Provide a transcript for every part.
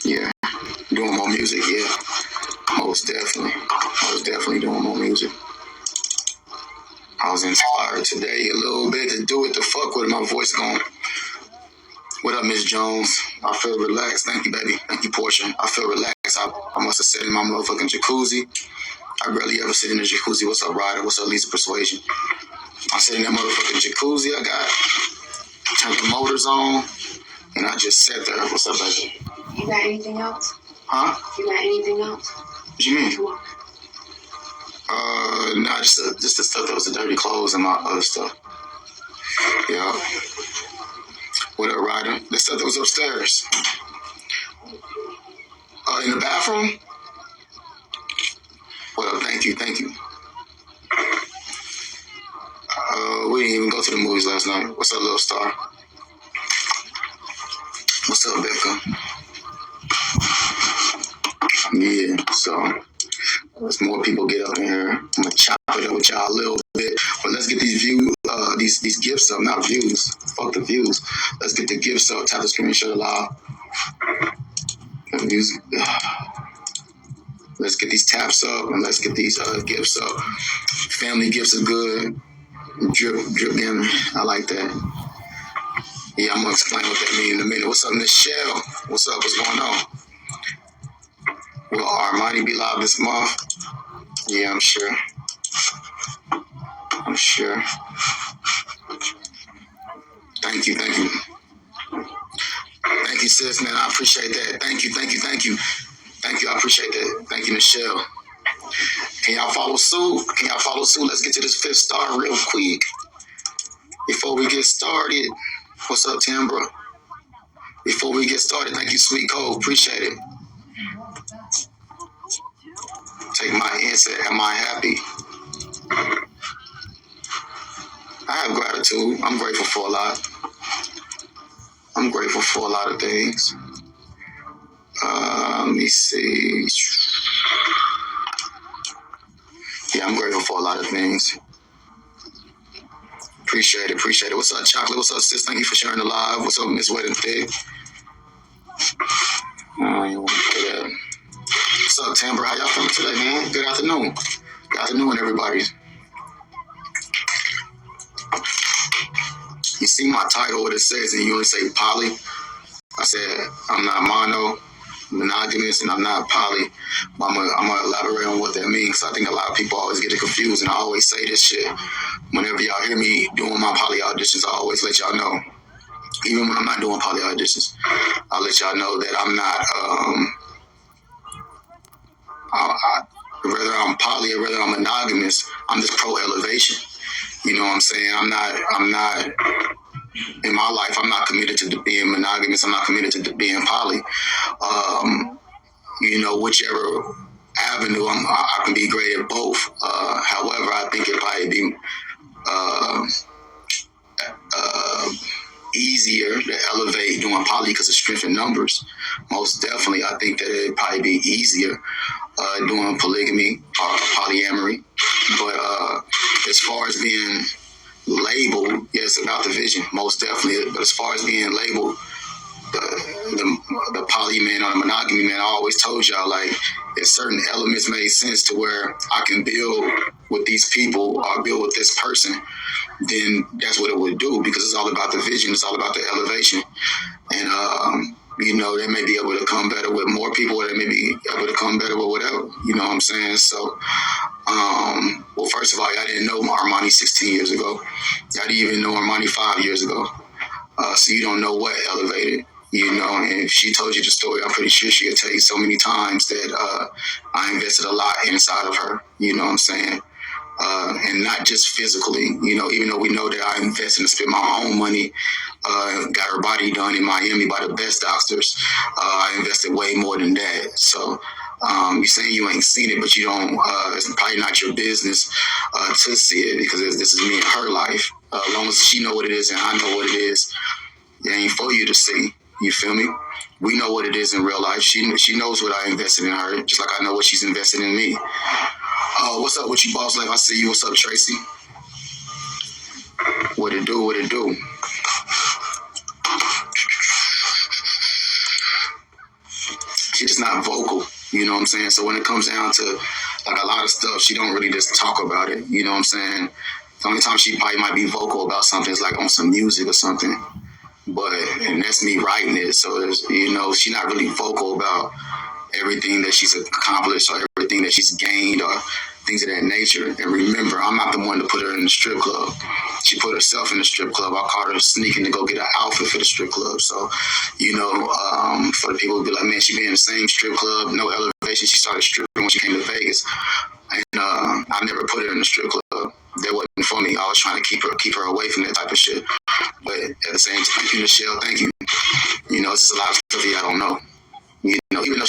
Yeah, doing more music, yeah. Most definitely doing more music. I was inspired today a little bit to do it to fuck with my voice going. What up, Miss Jones? I feel relaxed. Thank you, baby. Thank you, Portia. I feel relaxed. I must have sat in my motherfucking jacuzzi. I rarely ever sit in a jacuzzi. What's up, Ryder? What's up, Lisa Persuasion? I sit in that motherfucking jacuzzi. I got turned the motors on, and I just sat there. What's up, baby? You got anything else? Huh? You got anything else? What you mean? Nah, just the stuff that was the dirty clothes and my other stuff. Yeah. What up, Ryder? The stuff that was upstairs. In the bathroom? What up? Thank you. We didn't even go to the movies last night. What's up, little star? What's up, Becca? Yeah, so as more people get up in here, I'm gonna chop it up with y'all a little bit. But let's get these views, these gifts up, not views. Fuck the views. Let's get the gifts up. Tap the screen, shut it loud. Music. Let's get these taps up and let's get these gifts up. Family gifts are good. Drip in. I like that. Yeah, I'm gonna explain what that means in a minute. What's up, Michelle? What's up? What's going on? Will Armani be live this month? Yeah, I'm sure. Thank you. Thank you, sis, man. I appreciate that. Thank you. I appreciate that. Thank you, Michelle. Can y'all follow suit? Let's get to this 5th star real quick. Before we get started. What's up, Tambra? Before we get started, thank you, Sweet Code. Appreciate it. Take my answer. Am I happy? I have gratitude. I'm grateful for a lot. I'm grateful for a lot of things. Let me see. Yeah, I'm grateful for a lot of things. Appreciate it. What's up, Chocolate? What's up, sis? Thank you for sharing the live. What's up, Miss Wedding Thick? You want to play that? What's up, Tamber? How y'all feeling today, man? Good afternoon. Good afternoon, everybody. You see my title, what it says, and you only say poly. I said I'm not monogamous, and I'm not poly. I'm gonna elaborate on what that means. I think a lot of people always get it confused, and I always say this shit. Whenever y'all hear me doing my poly auditions, I always let y'all know. Even when I'm not doing poly auditions, I'll let y'all know that I'm not. Whether I'm poly or whether I'm monogamous, I'm just pro elevation. You know what I'm saying? I'm not. In my life, I'm not committed to being monogamous. I'm not committed to being poly. Whichever avenue, I can be great at both. However, I think it'd probably be easier to elevate doing poly because of strength in numbers. Most definitely, I think that it'd probably be easier doing polygamy or polyamory. But as far as being labeled, yes, about the vision, most definitely. But as far as being labeled the poly man or the monogamy man, I always told y'all, like, if certain elements made sense to where I can build with these people or build with this person, then that's what it would do, because it's all about the vision, it's all about the elevation. And they may be able to come better with more people, or they may be able to come better with whatever, you know what I'm saying? So well, first of all, I didn't know Armani 16 years ago. I didn't even know Armani 5 years ago. So you don't know what elevated. And if she told you the story, I'm pretty sure she could tell you so many times that I invested a lot inside of her, you know what I'm saying? And not just physically, even though we know that I invested and spent my own money, got her body done in Miami by the best doctors. I invested way more than that. So you're saying you ain't seen it, but you don't, it's probably not your business to see it, because this is me and her life. As long as she know what it is and I know what it is, it ain't for you to see. You feel me? We know what it is in real life. She knows what I invested in her, just like I know what she's invested in me. What's up with you, boss? Like, I see you. What's up, Tracy? What it do? know what I'm saying? So when it comes down to like a lot of stuff, she don't really just talk about it. You know what I'm saying? The only time she probably might be vocal about something is like on some music or something. But and that's me writing it. So there's, you know, she's not really vocal about everything that she's accomplished or everything that she's gained or things of that nature. And remember, I'm not the one to put her in the strip club. She put herself in the strip club. I caught her sneaking to go get an outfit for the strip club. So, you know, for the people who be like, man, she be in the same strip club, no elevation. She started stripping when she came to Vegas. And I never put her in the strip club. That wasn't for me. I was trying to keep her away from that type of shit. But at the same time, thank you, Michelle. Thank you. You know, it's just a lot of stuff I don't know. You know, even though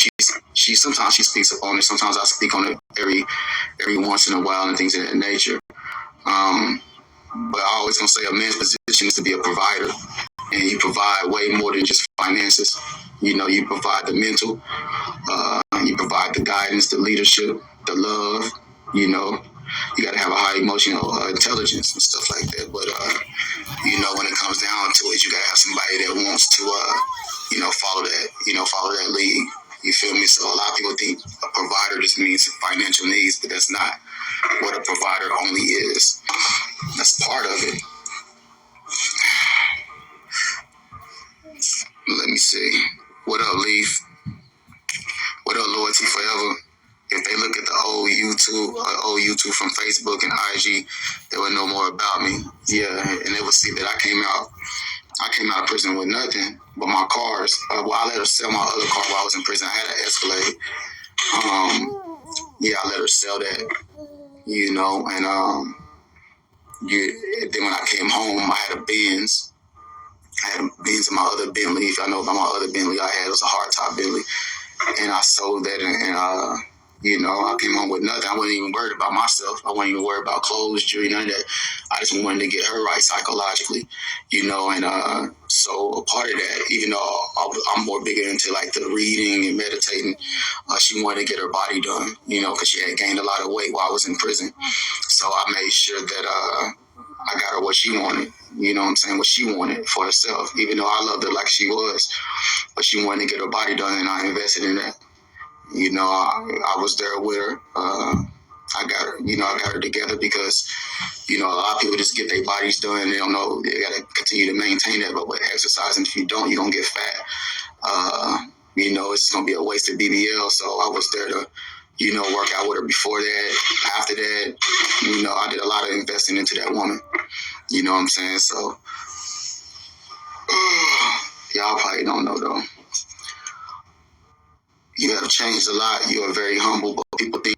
she sometimes she speaks up on it. Sometimes I speak on it every once in a while and things of that nature. But I always gonna say a man's position is to be a provider, and you provide way more than just finances. You know, you provide the mental, you provide the guidance, the leadership, the love. You know, you got to have a high emotional intelligence and stuff like that. But you know, when it comes down to it, you got to have somebody that wants to, you know, follow that lead. You feel me? So a lot of people think a provider just means financial needs, but that's not what a provider only is. That's part of it. Let me see. What up, Leaf? What up, Loyalty Forever? If they look at the old YouTube from Facebook and IG, they would know more about me. Yeah, and they would see that I came out of prison with nothing but my cars. Well, I let her sell my other car while I was in prison. I had an Escalade. Yeah, I let her sell that. You know, and then when I came home, I had a Benz. I had a Benz in my other Bentley. If I know about my other Bentley I had, it was a hardtop Bentley. And I sold that, and you know, I came home with nothing. I wasn't even worried about myself. I wasn't even worried about clothes, jewelry, none of that. I just wanted to get her right psychologically, you know. And so a part of that, even though I'm more bigger into like the reading and meditating, she wanted to get her body done, you know, because she had gained a lot of weight while I was in prison. So I made sure that I got her what she wanted, you know what I'm saying, what she wanted for herself, even though I loved her like she was. But she wanted to get her body done, and I invested in that. You know, I was there with her. I got her together because, you know, a lot of people just get their bodies done and they don't know they got to continue to maintain that. But with exercising, if you don't, you're going to get fat. You know, it's going to be a waste of BBL. So I was there to, you know, work out with her before that. After that, you know, I did a lot of investing into that woman. You know what I'm saying? So, y'all probably don't know, though. You have changed a lot. You are very humble, but people think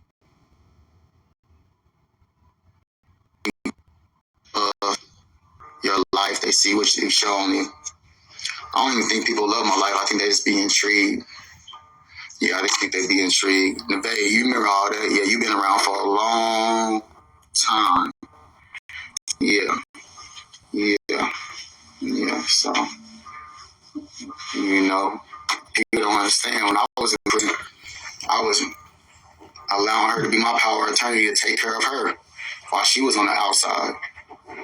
of your life. They see what you've shown you. I don't even think people love my life. I think they just be intrigued. Yeah, I just think they be intrigued. Nevada, you remember all that? Yeah, you've been around for a long time. Yeah, yeah. So, you know, people don't understand. When I was in prison, I was allowing her to be my power of attorney to take care of her while she was on the outside.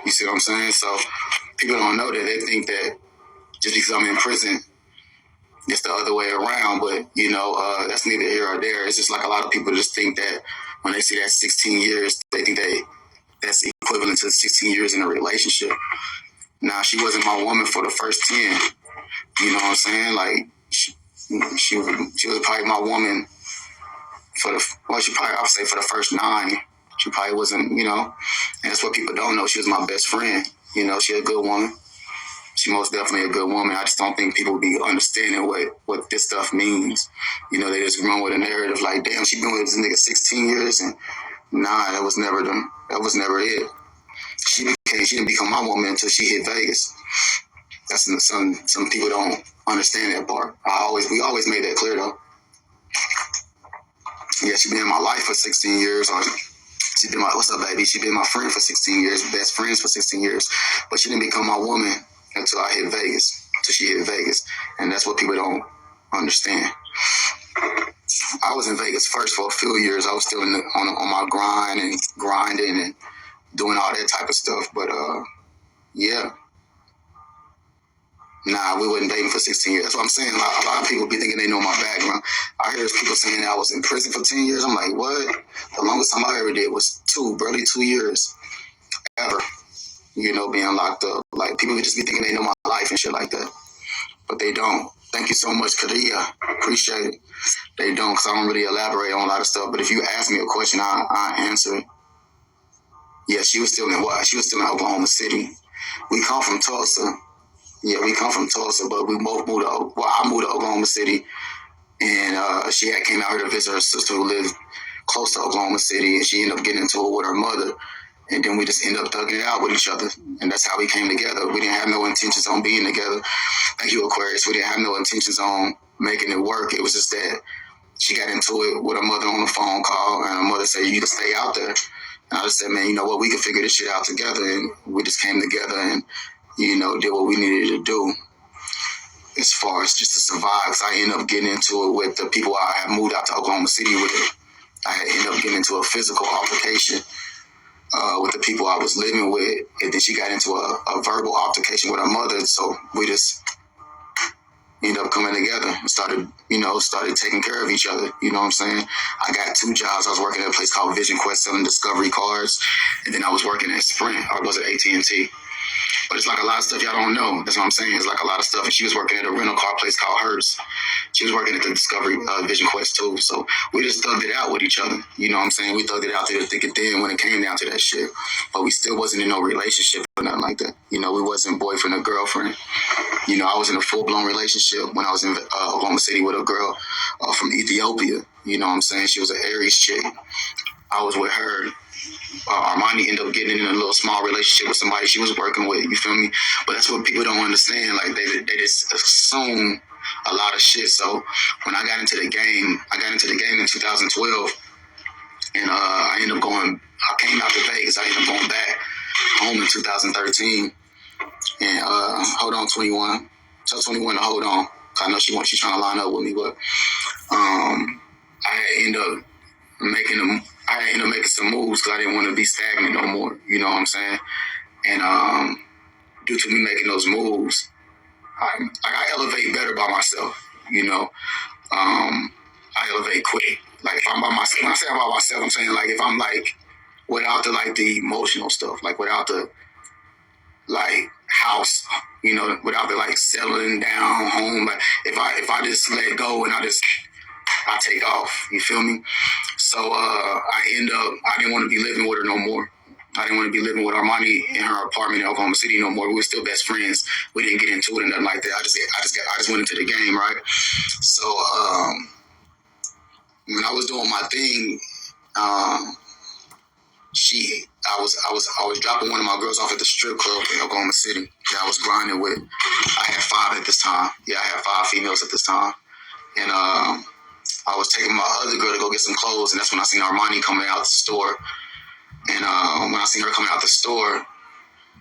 You see what I'm saying? So people don't know that. They think that just because I'm in prison, it's the other way around. But, you know, that's neither here or there. It's just like a lot of people just think that when they see that 16 years, they think that's equivalent to 16 years in a relationship. Now, she wasn't my woman for the first 10. You know what I'm saying? Like, she was probably my woman for I would say for the first 9. She probably wasn't, you know, and that's what people don't know. She was my best friend. You know, she a good woman. She most definitely a good woman. I just don't think people be understanding what this stuff means. You know, they just run with a narrative like, damn, she been with this nigga 16 years, and nah, that was never it. She didn't become my woman until she hit Vegas. That's some people don't understand that part. We always made that clear though. Yeah, she been in my life for 16 years, or she been what's up, baby? She been my friend for 16 years, best friends for 16 years, but she didn't become my woman until I hit Vegas, until she hit Vegas, and that's what people don't understand. I was in Vegas first for a few years. I was still on my grind and grinding and doing all that type of stuff, but yeah. Nah, we wasn't dating for 16 years. That's what I'm saying. A lot of people be thinking they know my background. I hear people saying that I was in prison for 10 years. I'm like, what? The longest time I ever did was barely 2 years ever. Being locked up. Like, people just be thinking they know my life and shit like that. But they don't. Thank you so much, Kadia. Appreciate it. They don't, because I don't really elaborate on a lot of stuff. But if you ask me a question, I answer it. Yeah, she was still in what? She was still in Oklahoma City. We come from Tulsa. Yeah, we come from Tulsa, but we both moved to, I moved to Oklahoma City, and she had came out here to visit her sister who lived close to Oklahoma City, and she ended up getting into it with her mother, and then we just ended up thugging it out with each other, and that's how we came together. We didn't have no intentions on being together. Thank you, Aquarius. We didn't have no intentions on making it work. It was just that she got into it with her mother on the phone call, and her mother said, you can stay out there. And I just said, man, you know what, we can figure this shit out together, and we just came together and did what we needed to do as far as just to survive. Because I ended up getting into it with the people I had moved out to Oklahoma City with. I had ended up getting into a physical altercation with the people I was living with, and then she got into a verbal altercation with her mother. So we just ended up coming together and started taking care of each other. You know what I'm saying? I got 2 jobs. I was working at a place called Vision Quest selling Discovery cars, and then I was working at Sprint, or was it AT&T? But it's like a lot of stuff y'all don't know. That's what I'm saying. It's like a lot of stuff. And she was working at a rental car place called Hertz. She was working at the Discovery Vision Quest too. So we just thugged it out with each other. You know what I'm saying? We thugged it out to the thick and thin when it came down to that shit. But we still wasn't in no relationship or nothing like that. We wasn't boyfriend or girlfriend. I was in a full-blown relationship when I was in Oklahoma City with a girl from Ethiopia. You know what I'm saying? She was an Aries chick. I was with her. Armani ended up getting in a little small relationship with somebody she was working with. You feel me? But that's what people don't understand. Like, they just assume a lot of shit. So when I got into the game in 2012, and I came out to Vegas. I ended up going back home in 2013. And hold on, 21. Tell 21 to hold on. I know she's trying to line up with me, but I ended up making some moves because I didn't want to be stagnant no more. You know what I'm saying? And due to me making those moves, I elevate better by myself. I elevate quick. Like, if I'm by myself, when I say I'm by myself, I'm saying, like, if I'm like without the emotional stuff, like without the house, without the settling down home. Like, if I just let go and I take off. You feel me? So I didn't want to be living with her no more. I didn't want to be living with Armani in her apartment in Oklahoma City no more. We were still best friends. We didn't get into it and nothing like that. I just went into the game, right? So when I was doing my thing, I was dropping one of my girls off at the strip club in Oklahoma City that I was grinding with. I had 5 at this time. Yeah, I had 5 females at this time, and I was taking my other girl to go get some clothes, and that's when I seen Armani coming out the store. And when I seen her coming out the store,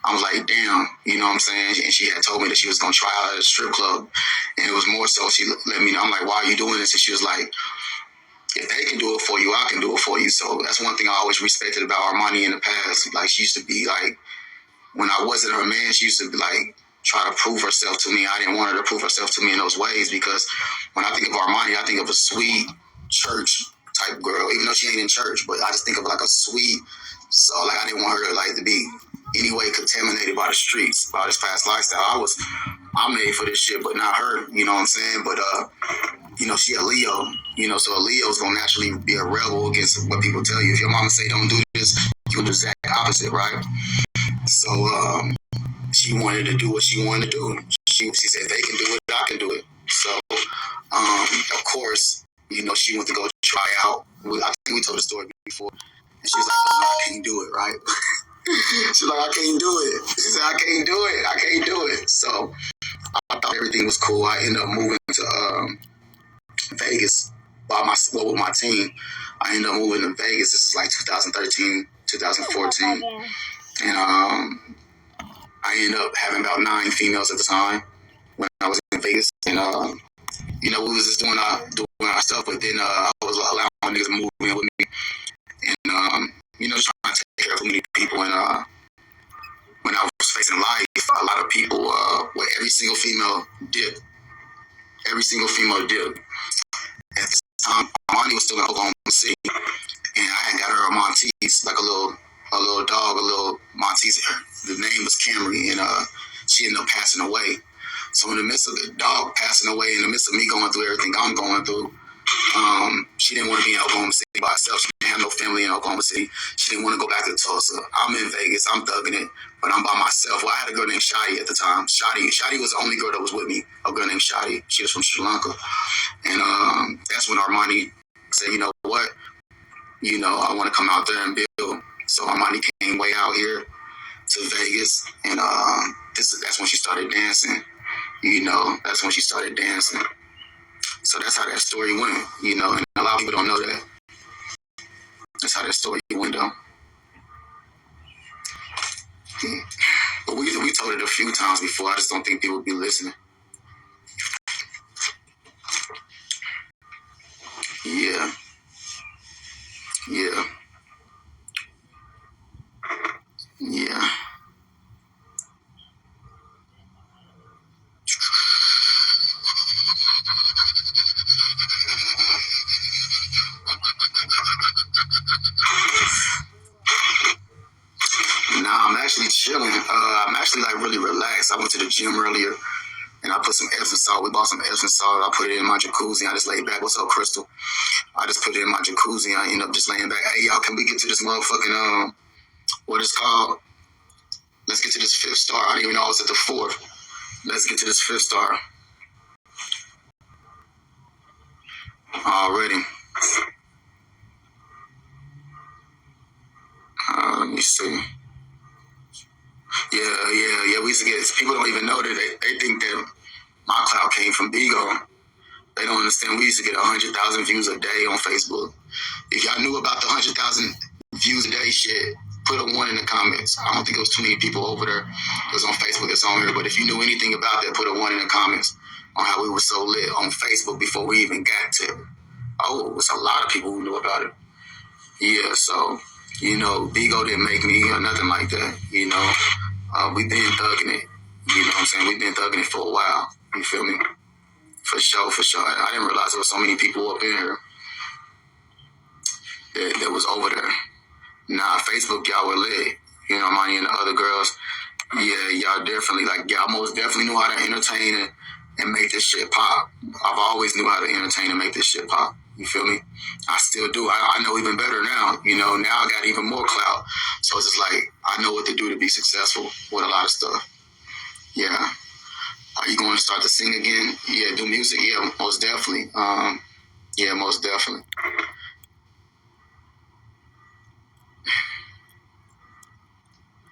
I was like, damn, you know what I'm saying? And she had told me that she was going to try out at a strip club. And it was more so she let me know. I'm like, why are you doing this? And she was like, if they can do it for you, I can do it for you. So that's one thing I always respected about Armani in the past. Like, she used to be like, when I wasn't her man, she used to be like, try to prove herself to me. I didn't want her to prove herself to me in those ways, because when I think of Armani, I think of a sweet church type girl, even though she ain't in church, but I just think of like a sweet, so like I didn't want her to be any way contaminated by the streets, by this fast lifestyle. I'm made for this shit, but not her, you know what I'm saying? But she a Leo, so a Leo's gonna naturally be a rebel against what people tell you. If your mama say don't do this, you'll do the exact opposite, right? So she wanted to do what she wanted to do. She said, they can do it, I can do it. So, of course, she went to go try out. I think we told the story before. And she was like, oh, no, I can't do it, right? She's like, I can't do it. She said, I can't do it. So I thought everything was cool. I ended up moving to Vegas with my team. I ended up moving to Vegas. This is like 2013, 2014. And I ended up having about 9 females at the time when I was in Vegas. And, we was just doing our stuff, but then I was allowing niggas to move in with me. And, just trying to take care of many people. And when I was facing life, a lot of people, with every single female dipped. Every single female dipped. At the time, Armani was still in Oklahoma City, and I had got her a Maltese, like a little dog, a little Maltese. The name was Camry, and she ended up passing away. So in the midst of the dog passing away, in the midst of me going through everything I'm going through, she didn't want to be in Oklahoma City by herself. She didn't have no family in Oklahoma City. She didn't want to go back to Tulsa. I'm in Vegas. I'm thugging it, but I'm by myself. Well, I had a girl named Shadi at the time. Shadi was the only girl that was with me. A girl named Shadi. She was from Sri Lanka, and that's when Armani said, "You know what? You know, I want to come out there and build." So Armani came way out here to Vegas, and that's when she started dancing. You know, that's when she started dancing. So that's how that story went, you know, and a lot of people don't know that. That's how that story went, though. But we told it a few times before. I just don't think people be listening. Yeah. Yeah. Yeah. Nah, I'm actually chilling. I'm actually like really relaxed. I went to the gym earlier and I put some Epsom salt. We bought some Epsom salt. I put it in my jacuzzi. I just laid back. What's up, Crystal? I just put it in my jacuzzi. I end up just laying back. Hey, y'all, can we get to this motherfucking, what it's called? Let's get to this 5th star. I didn't even know I was at the 4th. Let's get to this 5th star. Already. Let me see. Yeah. We used to get, people don't even know that they think that my clout came from Bigo. They don't understand. We used to get 100,000 views a day on Facebook. If y'all knew about the 100,000 views a day shit, put a 1 in the comments. I don't think it was too many people over there. It was on Facebook, it's on here. But if you knew anything about that, put a 1 in the comments on how we were so lit on Facebook before we even got to it. Oh, it's a lot of people who knew about it. Yeah, so, you know, Bigo didn't make me or nothing like that, you know. We've been thugging it. You know what I'm saying? We've been thugging it for a while. You feel me? For sure. I didn't realize there was so many people up in here that was over there. Nah, Facebook, y'all were lit. You know, Money and the other girls. Yeah, y'all definitely, like, y'all most definitely knew how to entertain and make this shit pop. I've always knew how to entertain and make this shit pop. You feel me? I still do. I know even better now. You know, now I got even more clout. So it's just like, I know what to do to be successful with a lot of stuff. Yeah. Are you going to start to sing again? Yeah, do music? Yeah, most definitely. Yeah, most definitely.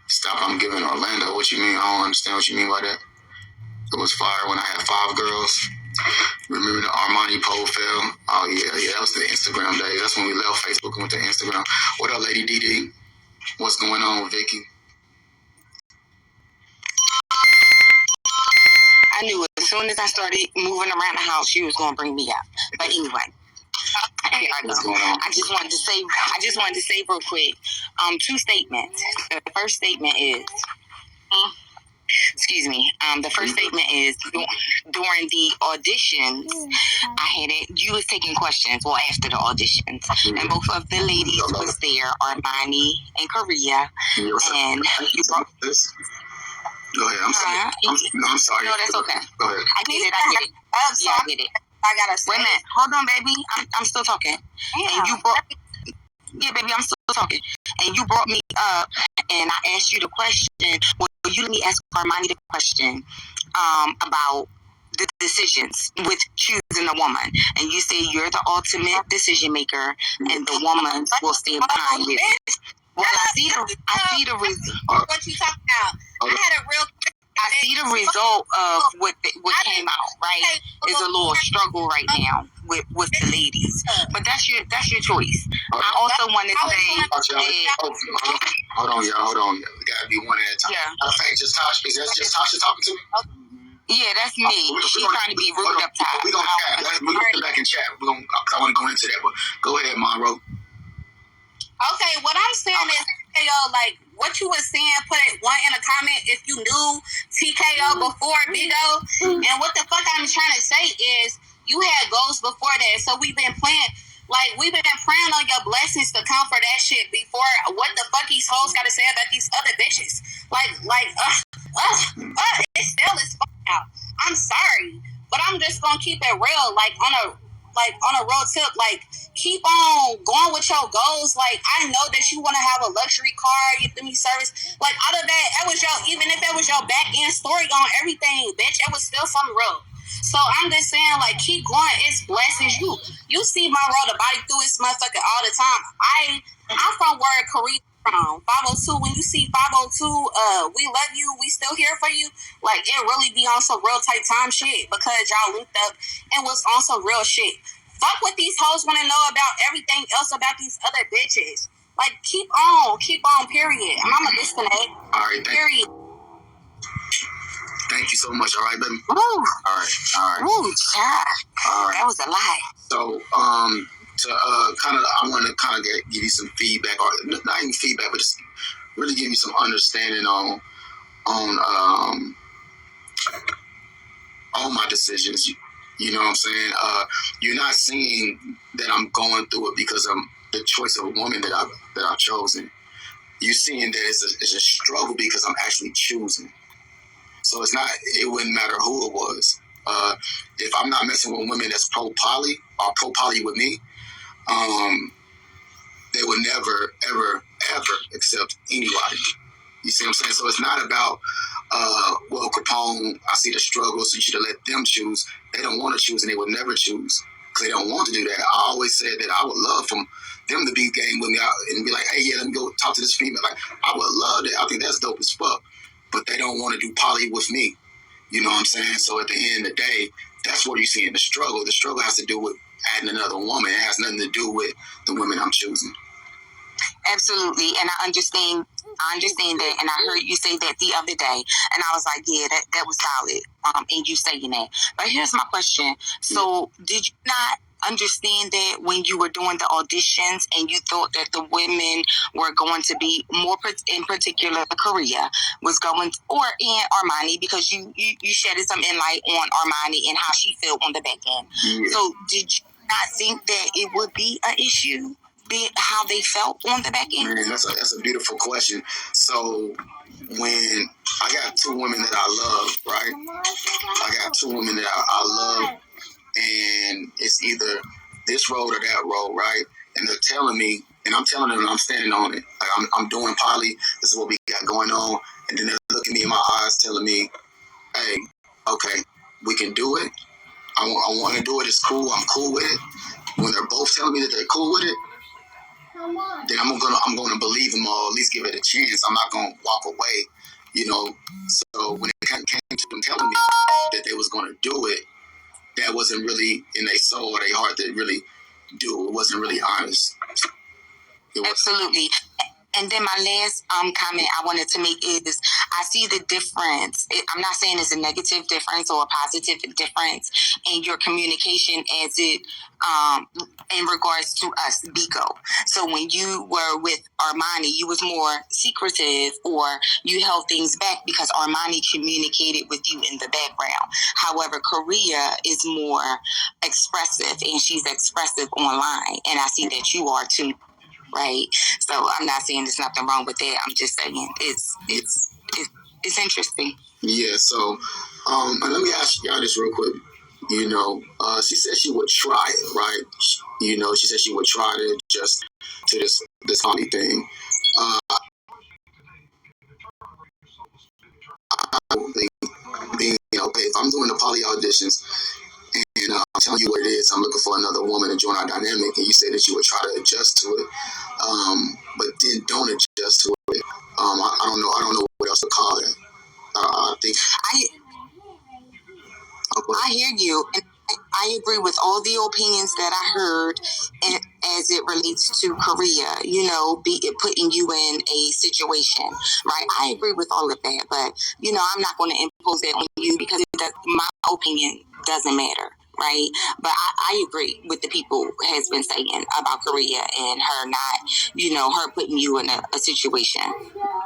Stop, I'm giving Orlando. What you mean? I don't understand what you mean by that. It was fire when I had 5 girls. Remember the Armani pole fell? Oh, yeah, that was the Instagram days. That's when we left Facebook and went to Instagram. What up, Lady DD? What's going on, Vicky? I knew as soon as I started moving around the house, she was going to bring me up. But anyway, here I go. I just wanted to say real quick, 2 statements. The first statement is, excuse me. The first statement is during the auditions, I had it. You was taking questions. Well, after the auditions, and both of the ladies was there, Armani and Korea, and you brought this. Go ahead. I'm sorry. I'm sorry. No, that's okay. Go ahead. I get it. Yeah, I get it. I gotta say. Wait a minute. Hold on, baby. I'm still talking. Yeah. And you brought. Yeah, baby, I'm still talking. And you brought me up, and I asked you the question. Well, you let me ask Armani the question about the decisions with choosing a woman. And you say you're the ultimate decision maker, and the woman will stand behind you. Well, I see the result. What you talking about? I see the result of what came out. Right, is a little struggle right now with the ladies, but that's your choice. I also want to say, hold on, y'all. We gotta be one at a time. Yeah. Okay, just Tasha. Is that just Tasha talking to me? Yeah, that's me. She's trying to be rude up top. We're gonna chat. We're gonna get back and chat. I want to go into that, but go ahead, Monroe. Okay, what I'm saying is, like, what you was saying, put one in a comment if you knew TKO before Big O. And what the fuck I'm trying to say is you had goals before that. So we've been praying on your blessings to come for that shit before what the fuck these hoes gotta say about these other bitches. It still is fuck out. I'm sorry. But I'm just gonna keep it real, on a real tip, keep on going with your goals. I know that you want to have a luxury car, you feel me, service. Out of that was even if that was your back end story on everything, bitch, that was still something real. So I'm just saying, keep going. It's blessings. You see my road to body through this motherfucker all the time. I'm from where Korea from 502. When you see 502, we love you. We still here for you. It really be on some real tight time shit because y'all linked up and was on some real shit. Fuck what these hoes want to know about everything else about these other bitches. Keep on, period. And I'm a disconnect. All right, period. Thank you so much. All right, baby. Ooh. All right. Ooh, child. All right. That was a lie. So, I want to give you some feedback, or not even feedback, but just really give you some understanding on my decisions. You know what I'm saying? You're not seeing that I'm going through it because of the choice of a woman that I've chosen. You're seeing that it's a struggle because I'm actually choosing. So it wouldn't matter who it was. If I'm not messing with women that's pro-poly or pro-poly with me, they would never, ever, ever accept anybody. You see what I'm saying? So it's not about, Capone, I see the struggle, so you should have let them choose. They don't want to choose, and they would never choose because they don't want to do that. I always said that I would love for them to be game with me and be like, hey, yeah, let me go talk to this female. I would love that. I think that's dope as fuck. But they don't want to do poly with me. You know what I'm saying? So at the end of the day, that's what you see in the struggle. The struggle has to do with adding another woman. It has nothing to do with the women I'm choosing. Absolutely, and I understand that, and I heard you say that the other day, and I was like, yeah, that was solid, and you saying that. But here's my question. So did you not understand that when you were doing the auditions and you thought that the women were going to be more, in particular Korea was going, and Armani, because you shedded some insight on Armani and how she felt on the back end. Yeah. So did you not think that it would be an issue, be how they felt on the back end? Man, that's a beautiful question. So when I got two women that I love, right? I got two women that I love, and it's either this road or that road, right? And they're telling me, and I'm telling them, I'm standing on it. I'm doing poly. This is what we got going on. And then they're looking me in my eyes, telling me, hey, okay, we can do it. I want to do it. It's cool. I'm cool with it. When they're both telling me that they're cool with it, then I'm gonna believe them, or at least give it a chance. I'm not gonna walk away, So when it came to them telling me that they was gonna do it, that wasn't really in their soul or their heart to really do. It wasn't really honest. Absolutely. And then my last comment I wanted to make is I see the difference. I'm not saying it's a negative difference or a positive difference in your communication as it in regards to us, Biko. So when you were with Armani, you was more secretive or you held things back because Armani communicated with you in the background. However, Korea is more expressive, and she's expressive online. And I see that you are too. Right, so I'm not saying there's nothing wrong with that. I'm just saying it's interesting. Yeah. So, and let me ask y'all this real quick. She said she would try it, right? She said she would try to adjust to this honey thing. If I'm doing the poly auditions, and I'm telling you what it is, I'm looking for another woman to join our dynamic, and you say that you would try to adjust to it, but then don't adjust to it. I don't know what else to call it. I hear you, and I agree with all the opinions that I heard, and as it relates to Korea, be it putting you in a situation, right? I agree with all of that, but I'm not going to impose that on you because my opinion doesn't matter, right? But I agree with the people has been saying about Korea and her not, her putting you in a situation.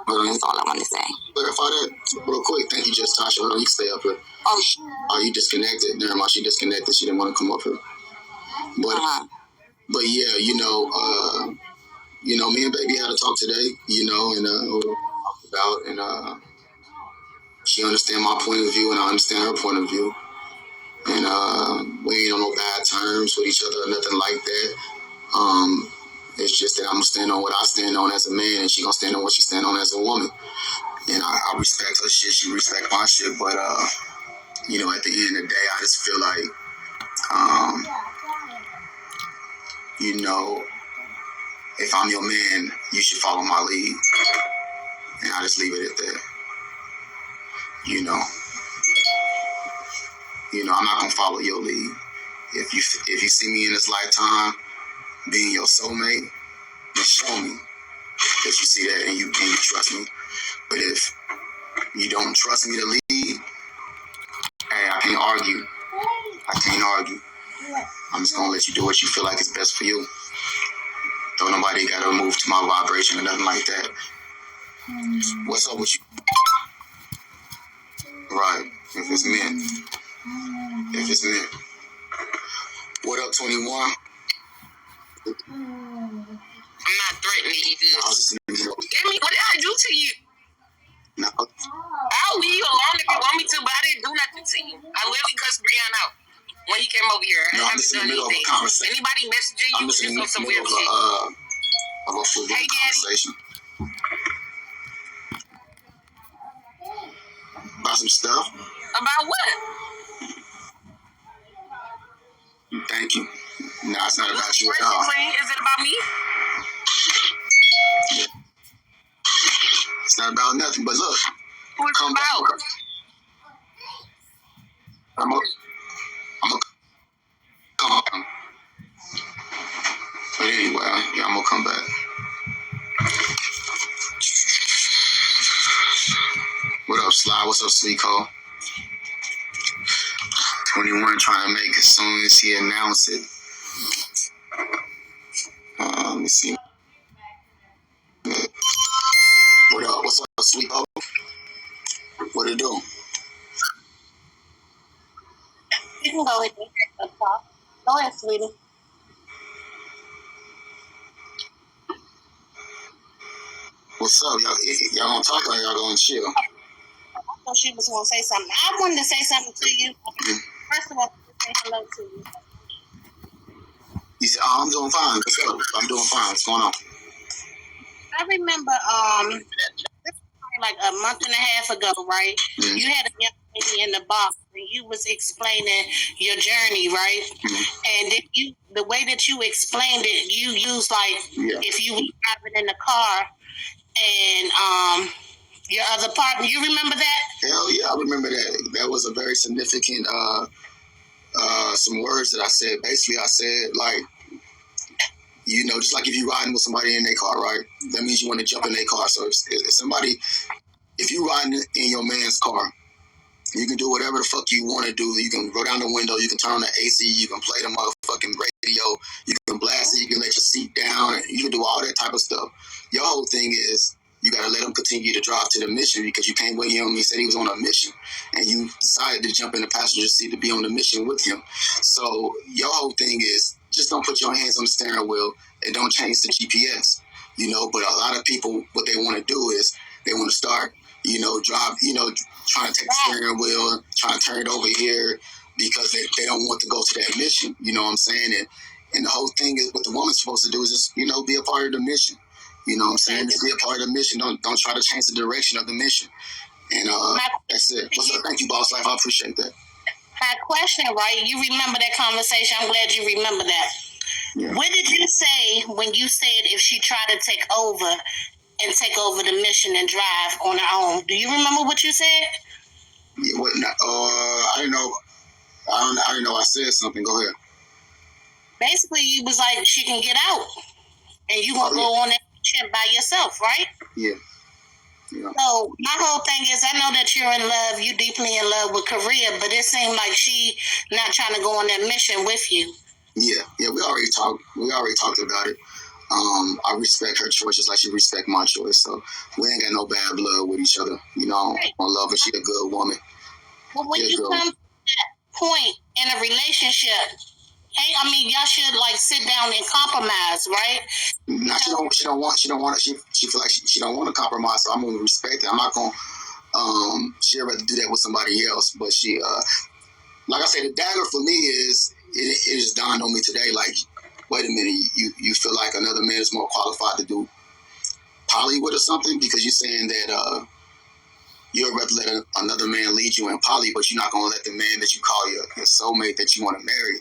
That's all I want to say. Clarify that real quick. Thank you, Just Tasha. Hold on, you stay up here. Oh, you disconnected? Never mind, she disconnected. She didn't want to come up here. But yeah, me and baby had a talk today, and about and she understand my point of view and I understand her point of view. And we ain't on no bad terms with each other or nothing like that. It's just that I'm gonna stand on what I stand on as a man, and she gonna stand on what she stand on as a woman. And I respect her shit, she respect my shit. But at the end of the day, I just feel like, if I'm your man, you should follow my lead, and I just leave it at that. I'm not gonna follow your lead. If you see me in this lifetime being your soulmate, then show me that you see that and you trust me. But if you don't trust me to lead, hey, I can't argue. I'm just gonna let you do what you feel like is best for you. Don't nobody gotta move to my vibration or nothing like that. What's up with you? Right. If it's men. What up, 21? I'm not threatening you. No, I was just Give me, what did I do to you? No. I'll leave you alone if you want me to, but I didn't do nothing to you. I literally cussed Brianna out when you came over here. No, I'm just in the middle of a conversation. Anybody messaging you? I'm just in the middle of a full conversation. About some stuff. About what? Thank you. No, it's not about you at all. Is it about me? It's not about nothing, but look. What's come about? Back. I'm gonna come up. But anyway, yeah, I'm gonna come back. What up, Sly? What's up, Sweet Cole? 21 trying to make as soon as he announced it. Let me see. What up? What's up, Sweet Cole? What it do? You can go ahead. Go ahead, sweetie. What's up? Y'all gonna talk or y'all gonna chill? I thought she was going to say something. I wanted to say something to you. First of all, say hello to you. You said, oh, I'm doing fine. What's up? I'm doing fine. What's going on? I remember like a month and a half ago, right? Mm-hmm. You had a young lady in the box and you was explaining your journey, right? Mm-hmm. And then the way that you explained it, you used like if you were driving in the car and your other partner. You remember that? Hell yeah, I remember that. That was a very significant some words that I said. Basically, I said, like, just like if you're riding with somebody in their car, right? That means you want to jump in their car. So if you riding in your man's car, you can do whatever the fuck you want to do. You can go down the window, you can turn on the AC, you can play the motherfucking radio, you can blast it, you can let your seat down, you can do all that type of stuff. Your whole thing is you got to let him continue to drive to the mission because you can't wait him. He said he was on a mission, and you decided to jump in the passenger seat to be on the mission with him. So your whole thing is just don't put your hands on the steering wheel and don't change the GPS. But a lot of people, what they want to do is they want to start, drive, trying to take the steering wheel, trying to turn it over here because they don't want to go to that mission. You know what I'm saying? And the whole thing is what the woman's supposed to do is just, be a part of the mission. You know what I'm saying? Just be a part of the mission. Don't try to change the direction of the mission. And that's it. What's up? Thank you, Boss Life. I appreciate that. My question, right? You remember that conversation. I'm glad you remember that. Yeah. What did you say when you said if she tried to take over the mission and drive on her own? Do you remember what you said? Yeah, I didn't know. I didn't know I said something. Go ahead. Basically, you was like, she can get out. And you gonna go on that mission by yourself, right? Yeah. Yeah. So my whole thing is, I know that you're in love, you deeply in love with Korea, but it seemed like she not trying to go on that mission with you. Yeah, we already talked about it. I respect her choice just like she respect my choice. So we ain't got no bad blood with each other. You know, I love her. She a good woman. But when you come to that point in a relationship, hey, I mean, y'all should like sit down and compromise, right? Now she feel like she don't want to compromise. So I'm gonna respect it. I'm not gonna. She'd rather do that with somebody else. But she, like I said, the dagger for me is it just dawned on me today. Like, wait a minute, you feel like another man is more qualified to do poly with or something because you're saying that you'd rather let another man lead you in poly, but you're not gonna let the man that you call your soulmate that you want to marry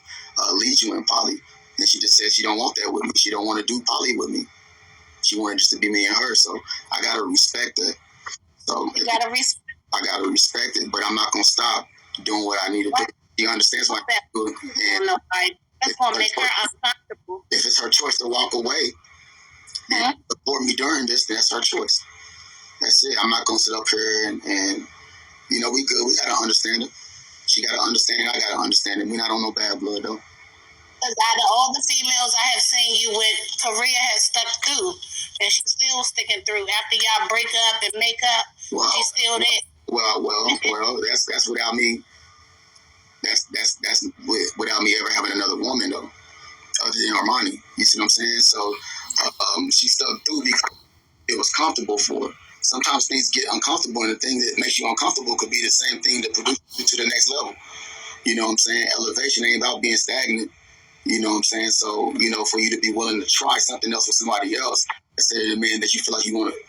lead you in poly. And she just said she don't want that with me. She don't want to do poly with me. She wanted just to be me and her. So I gotta respect that. So you gotta respect. I gotta respect it, but I'm not gonna stop doing what I need to do. She understands what I do, and that's gonna make her uncomfortable. If it's her choice to walk away and support me during this, that's her choice. That's it. I'm not gonna sit up here and you know, we good. We gotta understand it. She gotta understand it. I gotta understand it. We're not on no bad blood though. Because out of all the females I have seen you with, Korea has stuck through, and she's still sticking through. After y'all break up and make up, she's still there. Well. That's without me. That's without me ever having another woman though, other than Armani. You see what I'm saying? So she stuck through because it was comfortable for her. Sometimes things get uncomfortable, and the thing that makes you uncomfortable could be the same thing that produces you to the next level. You know what I'm saying? Elevation ain't about being stagnant. You know what I'm saying? So, you know, for you to be willing to try something else with somebody else instead of the man that you feel like you want to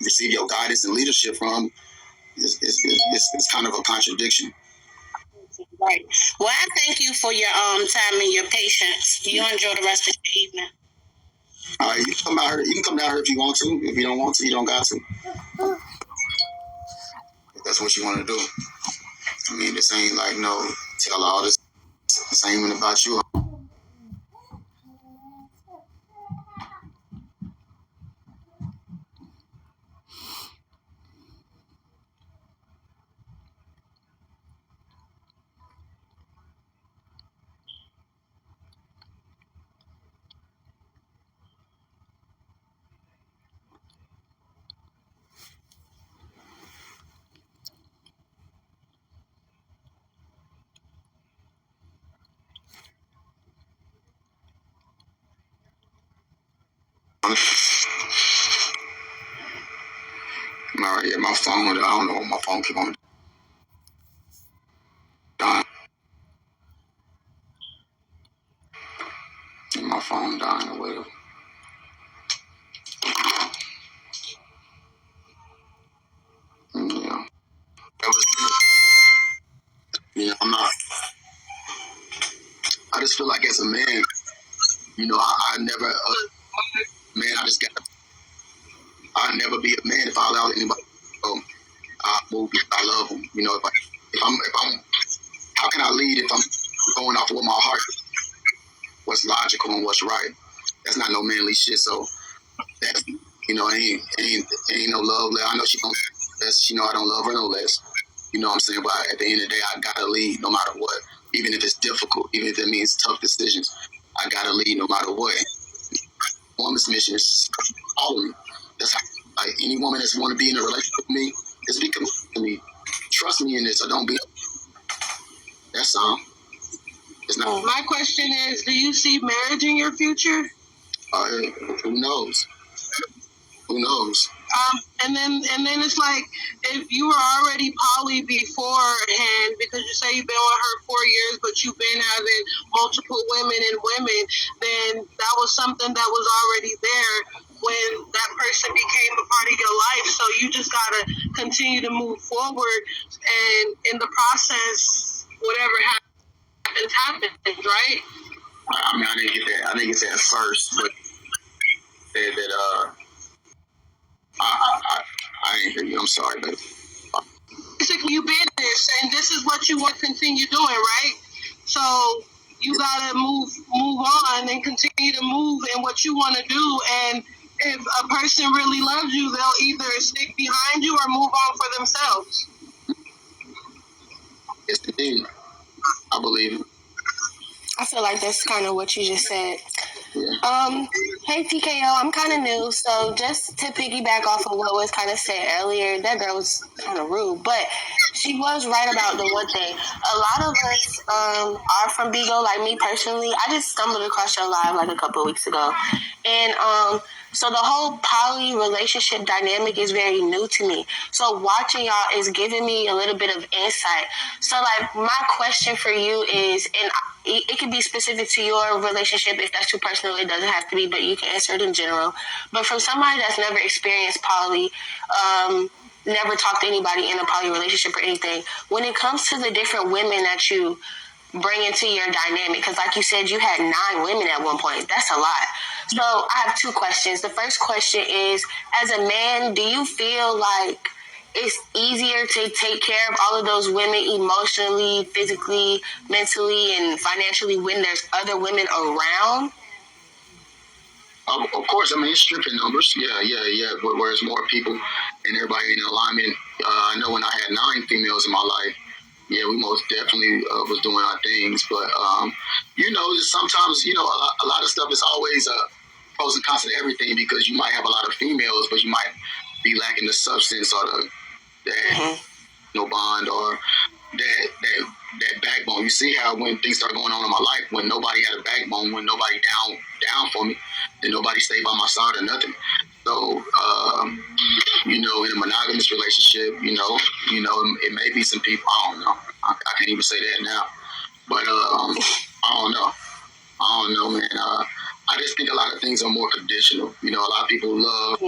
receive your guidance and leadership from, it's kind of a contradiction. Right. Well, I thank you for your time and your patience. You enjoy the rest of your evening. All right, you can come out here. You can come down here if you want to. If you don't want to, you don't got to. If that's what you want to do. I mean, this ain't like no tell all this. This ain't even about you. All right, yeah, my phone. I don't know. My phone keep on dying. My phone dying or whatever. Yeah. That was, you know, I'm not. I just feel like as a man, you know, I never, man, I'd never be a man if I allowed anybody. I move because I love them. You know, if I'm, how can I lead if I'm going off of what my heart, what's logical and what's right? That's not no manly shit. So that, you know, ain't no love. I know she don't. She know I don't love her no less. You know what I'm saying? But at the end of the day, I gotta lead no matter what. Even if it's difficult, even if it means tough decisions, I gotta lead no matter what. Woman's mission is to follow me. That's how, like any woman that's want to be in a relationship with me, just be committed to me. Trust me in this, or don't be. That's all. It's not. My question is, do you see marriage in your future? Who knows? Who knows? And then it's like, if you were already poly beforehand, because you say you've been with her 4 years, but you've been having multiple women, then that was something that was already there when that person became a part of your life. So you just gotta continue to move forward, and in the process, whatever happens, right? I mean, I didn't get that at first, but said that I didn't hear you. I'm sorry, but basically you been this, and this is what you want to continue doing, right? So you gotta move on and continue to move in what you want to do, and if a person really loves you, they'll either stick behind you or move on for themselves. Yes, indeed. I believe it. I feel like that's kind of what you just said. Yeah. Hey TKO, I'm kind of new, so just to piggyback off of what was kind of said earlier, that girl was kind of rude, but she was right about the one thing. A lot of us are from Bigo, like me personally. I just stumbled across your live like a couple of weeks ago, and so the whole poly relationship dynamic is very new to me. So watching y'all is giving me a little bit of insight. So like my question for you is, and it could be specific to your relationship if that's too personal. It doesn't have to be, but you can answer it in general. But from somebody that's never experienced poly, never talked to anybody in a poly relationship or anything, when it comes to the different women that you bring into your dynamic, because like you said, you had 9 women at one point. That's a lot. So I have 2 questions. The first question is, as a man, do you feel like it's easier to take care of all of those women emotionally, physically, mentally, and financially when there's other women around? Of course, I mean, it's stripping numbers. Yeah. Whereas more people and everybody in alignment. I know when I had 9 females in my life, yeah, we most definitely was doing our things. But, sometimes, a lot of stuff is always pros and cons to everything, because you might have a lot of females, but you might be lacking the substance or that no bond or that backbone. You see how when things start going on in my life, when nobody had a backbone, when nobody down for me, then nobody stayed by my side or nothing. So, in a monogamous relationship, it may be some people. I don't know. I can't even say that now. But I don't know. Man. I just think a lot of things are more conditional. A lot of people love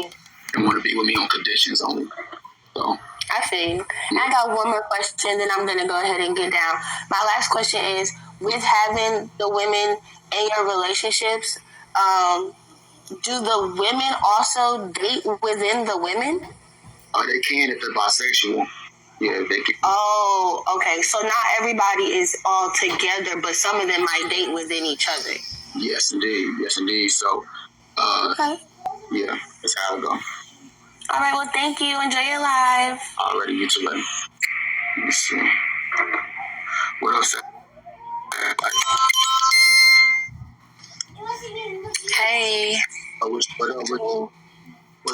and want to be with me on conditions only. So. I see. I got one more question, then I'm going to go ahead and get down. My last question is, with having the women in your relationships, do the women also date within the women? They can if they're bisexual. Yeah, they can. Oh, okay. So not everybody is all together, but some of them might date within each other. Yes, indeed. So, okay. Yeah, that's how it goes. All right, well, thank you. Enjoy your live. Already, you too, later. Let me see. What else? Hey.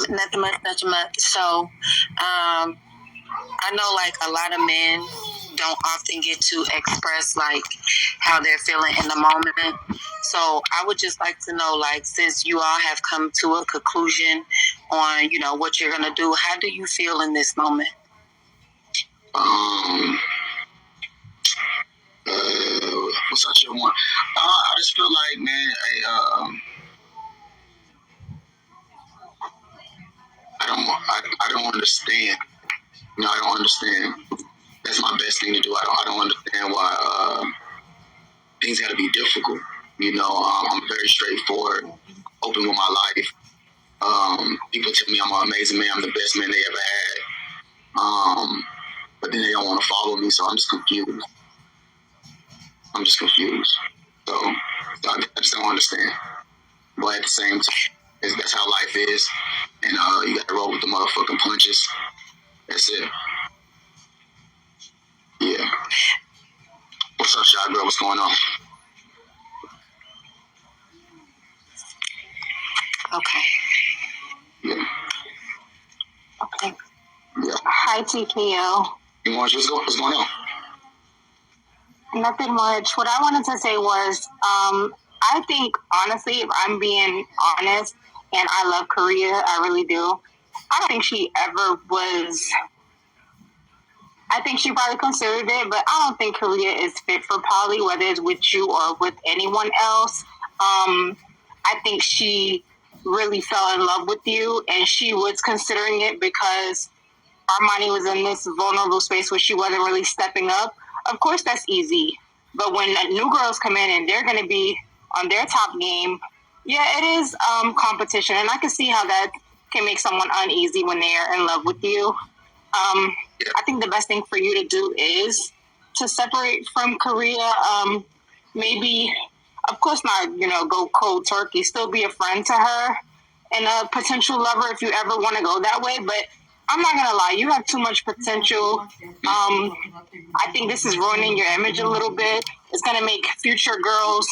Nothing much. So, I know like a lot of men don't often get to express like how they're feeling in the moment. So I would just like to know, like, since you all have come to a conclusion on, what you're gonna do, how do you feel in this moment? What's such a one? I just feel like, man, I don't understand. I don't understand. That's my best thing to do. I don't understand why things got to be difficult. I'm very straightforward, open with my life. People tell me I'm an amazing man. I'm the best man they ever had. But then they don't want to follow me, so I'm just confused. So I just don't understand. But at the same time, that's how life is, and you got to roll with the motherfucking punches. That's it. Yeah. What's up, Shy Girl? What's going on? Okay. Yeah. Okay. Yeah. Hi, TKO. What's going on? Nothing much. What I wanted to say was, I think, honestly, if I'm being honest, and I love Korea, I really do, I don't think she ever was. I think she probably considered it, but I don't think Korea is fit for poly, whether it's with you or with anyone else. I think she really fell in love with you, and she was considering it because Armani was in this vulnerable space where she wasn't really stepping up. Of course, that's easy. But when new girls come in and they're going to be on their top game, yeah, it is competition. And I can see how that can make someone uneasy when they are in love with you. I think the best thing for you to do is to separate from Korea. Maybe, of course not, go cold turkey. Still be a friend to her and a potential lover if you ever want to go that way. But I'm not gonna lie, you have too much potential. I think this is ruining your image a little bit. It's gonna make future girls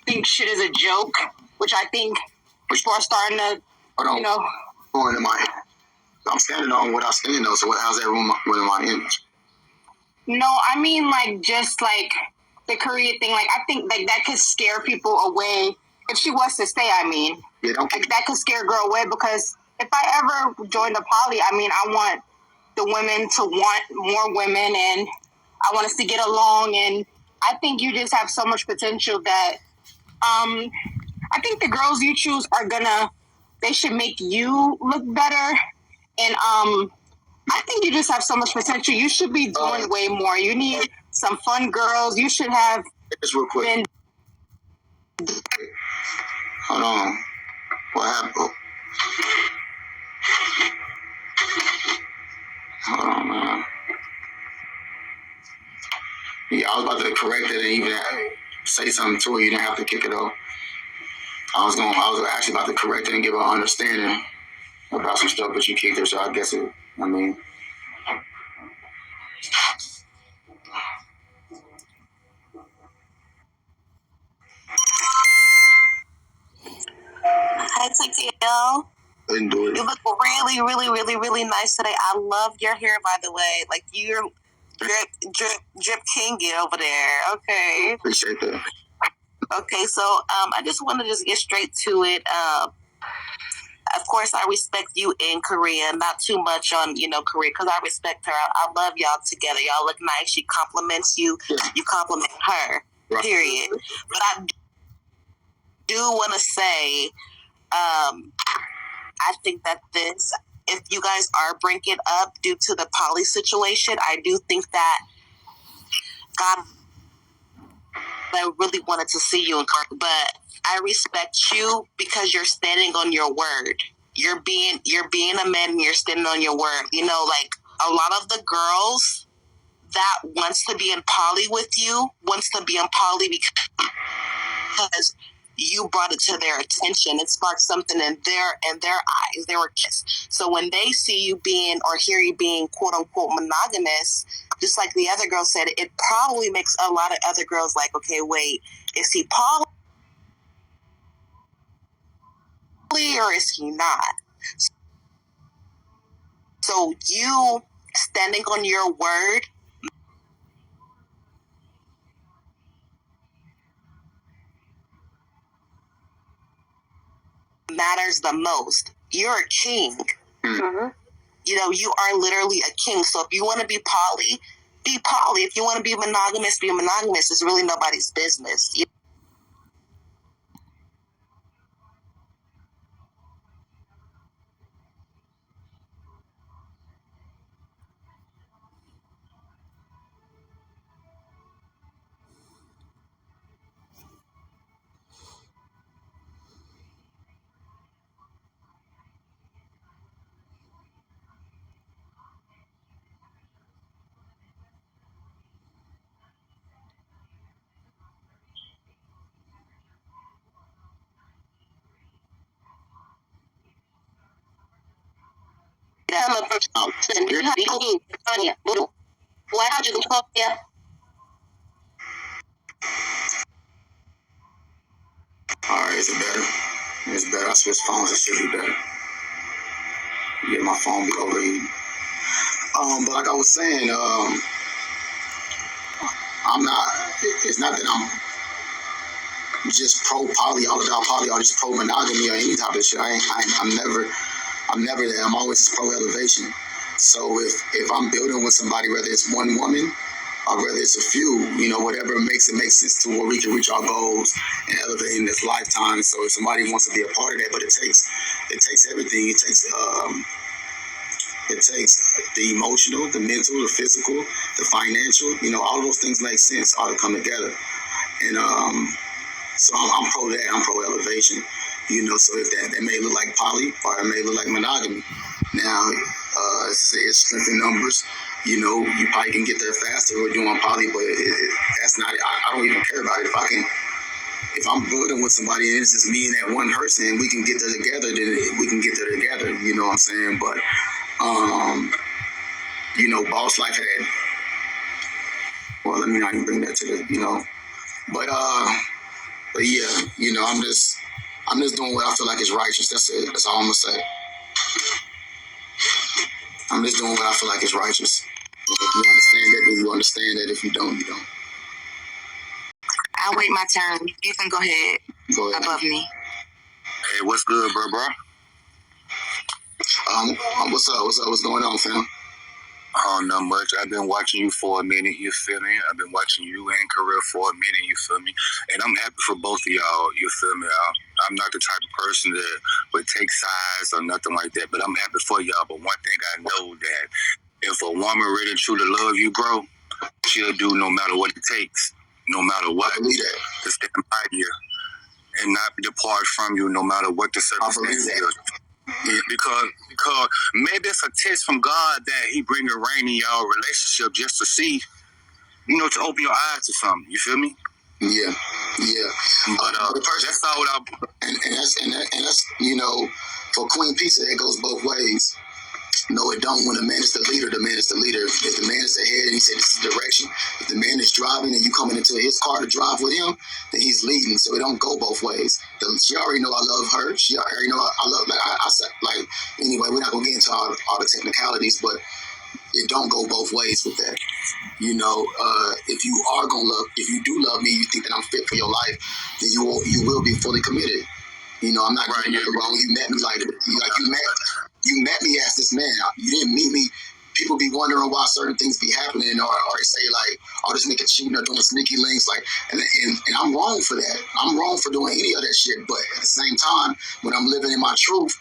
think shit is a joke, which I think people are starting to, you know. Going in my, I'm standing on what I stand on. So how's that ruin my image? No, I mean like just like the career thing. Like I think like that could scare people away if she was to stay. I mean, like that could scare a girl away because if I ever join the poly, I mean, I want the women to want more women, and I want us to get along. And I think you just have so much potential that I think the girls you choose they should make you look better. And I think you just have so much potential. You should be doing way more. You need some fun girls. You should have just real quick. Hold on. What happened? Hold on, man. Yeah, I was about to correct it and even say something to her. You didn't have to kick it off. I was actually about to correct it and give her understanding about some stuff, but you kicked her, so I guess I mean. Hi, TKO. Couldn't do it. You look really, really, really, really nice today. I love your hair, by the way. Like, you're drip king over there. Okay. Appreciate that. Okay, so I just want to just get straight to it. Of course, I respect you in Korea, not too much on, Korea, because I respect her. I love y'all together. Y'all look nice. She compliments you. Yeah. You compliment her, right. Period. But I do want to say, I think that if you guys are breaking up due to the poly situation, I do think that God, I really wanted to see you in court, but I respect you because you're standing on your word. You're being a man and you're standing on your word. Like a lot of the girls that wants to be in poly with you wants to be in poly because you brought it to their attention. It sparked something in their eyes. They were kissed. So when they see you being or hear you being quote unquote monogamous, just like the other girl said, it probably makes a lot of other girls like, okay, wait, is he poly or is he not? So you standing on your word matters the most. You're a king. Mm-hmm. You are literally a king. So if you want to be poly, be poly. If you want to be monogamous, be monogamous. It's really nobody's business. Alright, is it better? It's better. I switched phones, it should be better. Yeah, my phone be overheating. But like I was saying, I'm not, it's not that I'm just pro poly, all about poly, or just pro monogamy or any type of shit. I'm never that. I'm always just pro elevation. So if I'm building with somebody, whether it's one woman or whether it's a few, whatever makes it make sense to where we can reach our goals and elevate in this lifetime. So if somebody wants to be a part of that, but it takes everything. It takes the emotional, the mental, the physical, the financial. All those things make sense all to come together. And so I'm pro that. I'm pro elevation. So if that may look like poly or it may look like monogamy. Now, it's strength in numbers. You probably can get there faster or doing poly, but that's not. I don't even care about it. if I'm building with somebody and it's just me and that one person and we can get there together, then we can get there together. You know what I'm saying? But you know, Boss Life had. Well, let me not even bring that to the, you know. But yeah, you know, I'm just doing what I feel like is righteous. That's it. That's all I'm gonna say. I'm just doing what I feel like is righteous. If you understand that, then you understand that. If you don't, you don't. I'll wait my turn. You can go ahead. Go ahead. Above me. Hey, what's good, bro? What's up? What's going on, fam? Oh, not much. I've been watching you for a minute, you feel me? I've been watching you and Career for a minute, you feel me? And I'm happy for both of y'all, you feel me? I'm not the type of person that would take sides or nothing like that, but I'm happy for y'all. But one thing I know that if a woman really truly love you, bro, she'll do no matter what it takes, no matter what, to stand by you and not depart from you no matter what the circumstances is. Yeah, because maybe it's a test from God that He bring a rain in y'all relationship just to see, you know, to open your eyes to something. You feel me? Yeah. But that's all. And that's you know, for Queen Pizza, it goes both ways. No, it don't. When a man is the leader, the man is the leader. If the man is the head and he said this is direction, if the man is driving and you coming into his car to drive with him, then he's leading. So it don't go both ways. She already know I love her. She already know I love. Like I said, like anyway, we're not gonna get into all the technicalities, but it don't go both ways with that. You know, if you do love me, you think that I'm fit for your life, then you will be fully committed. You know, I'm not doing nothing wrong. You met me you met me as this man. You didn't meet me. People be wondering why certain things be happening, or they say like, "Oh, this nigga cheating or doing sneaky links." Like, and I'm wrong for that. I'm wrong for doing any of that shit. But at the same time, when I'm living in my truth,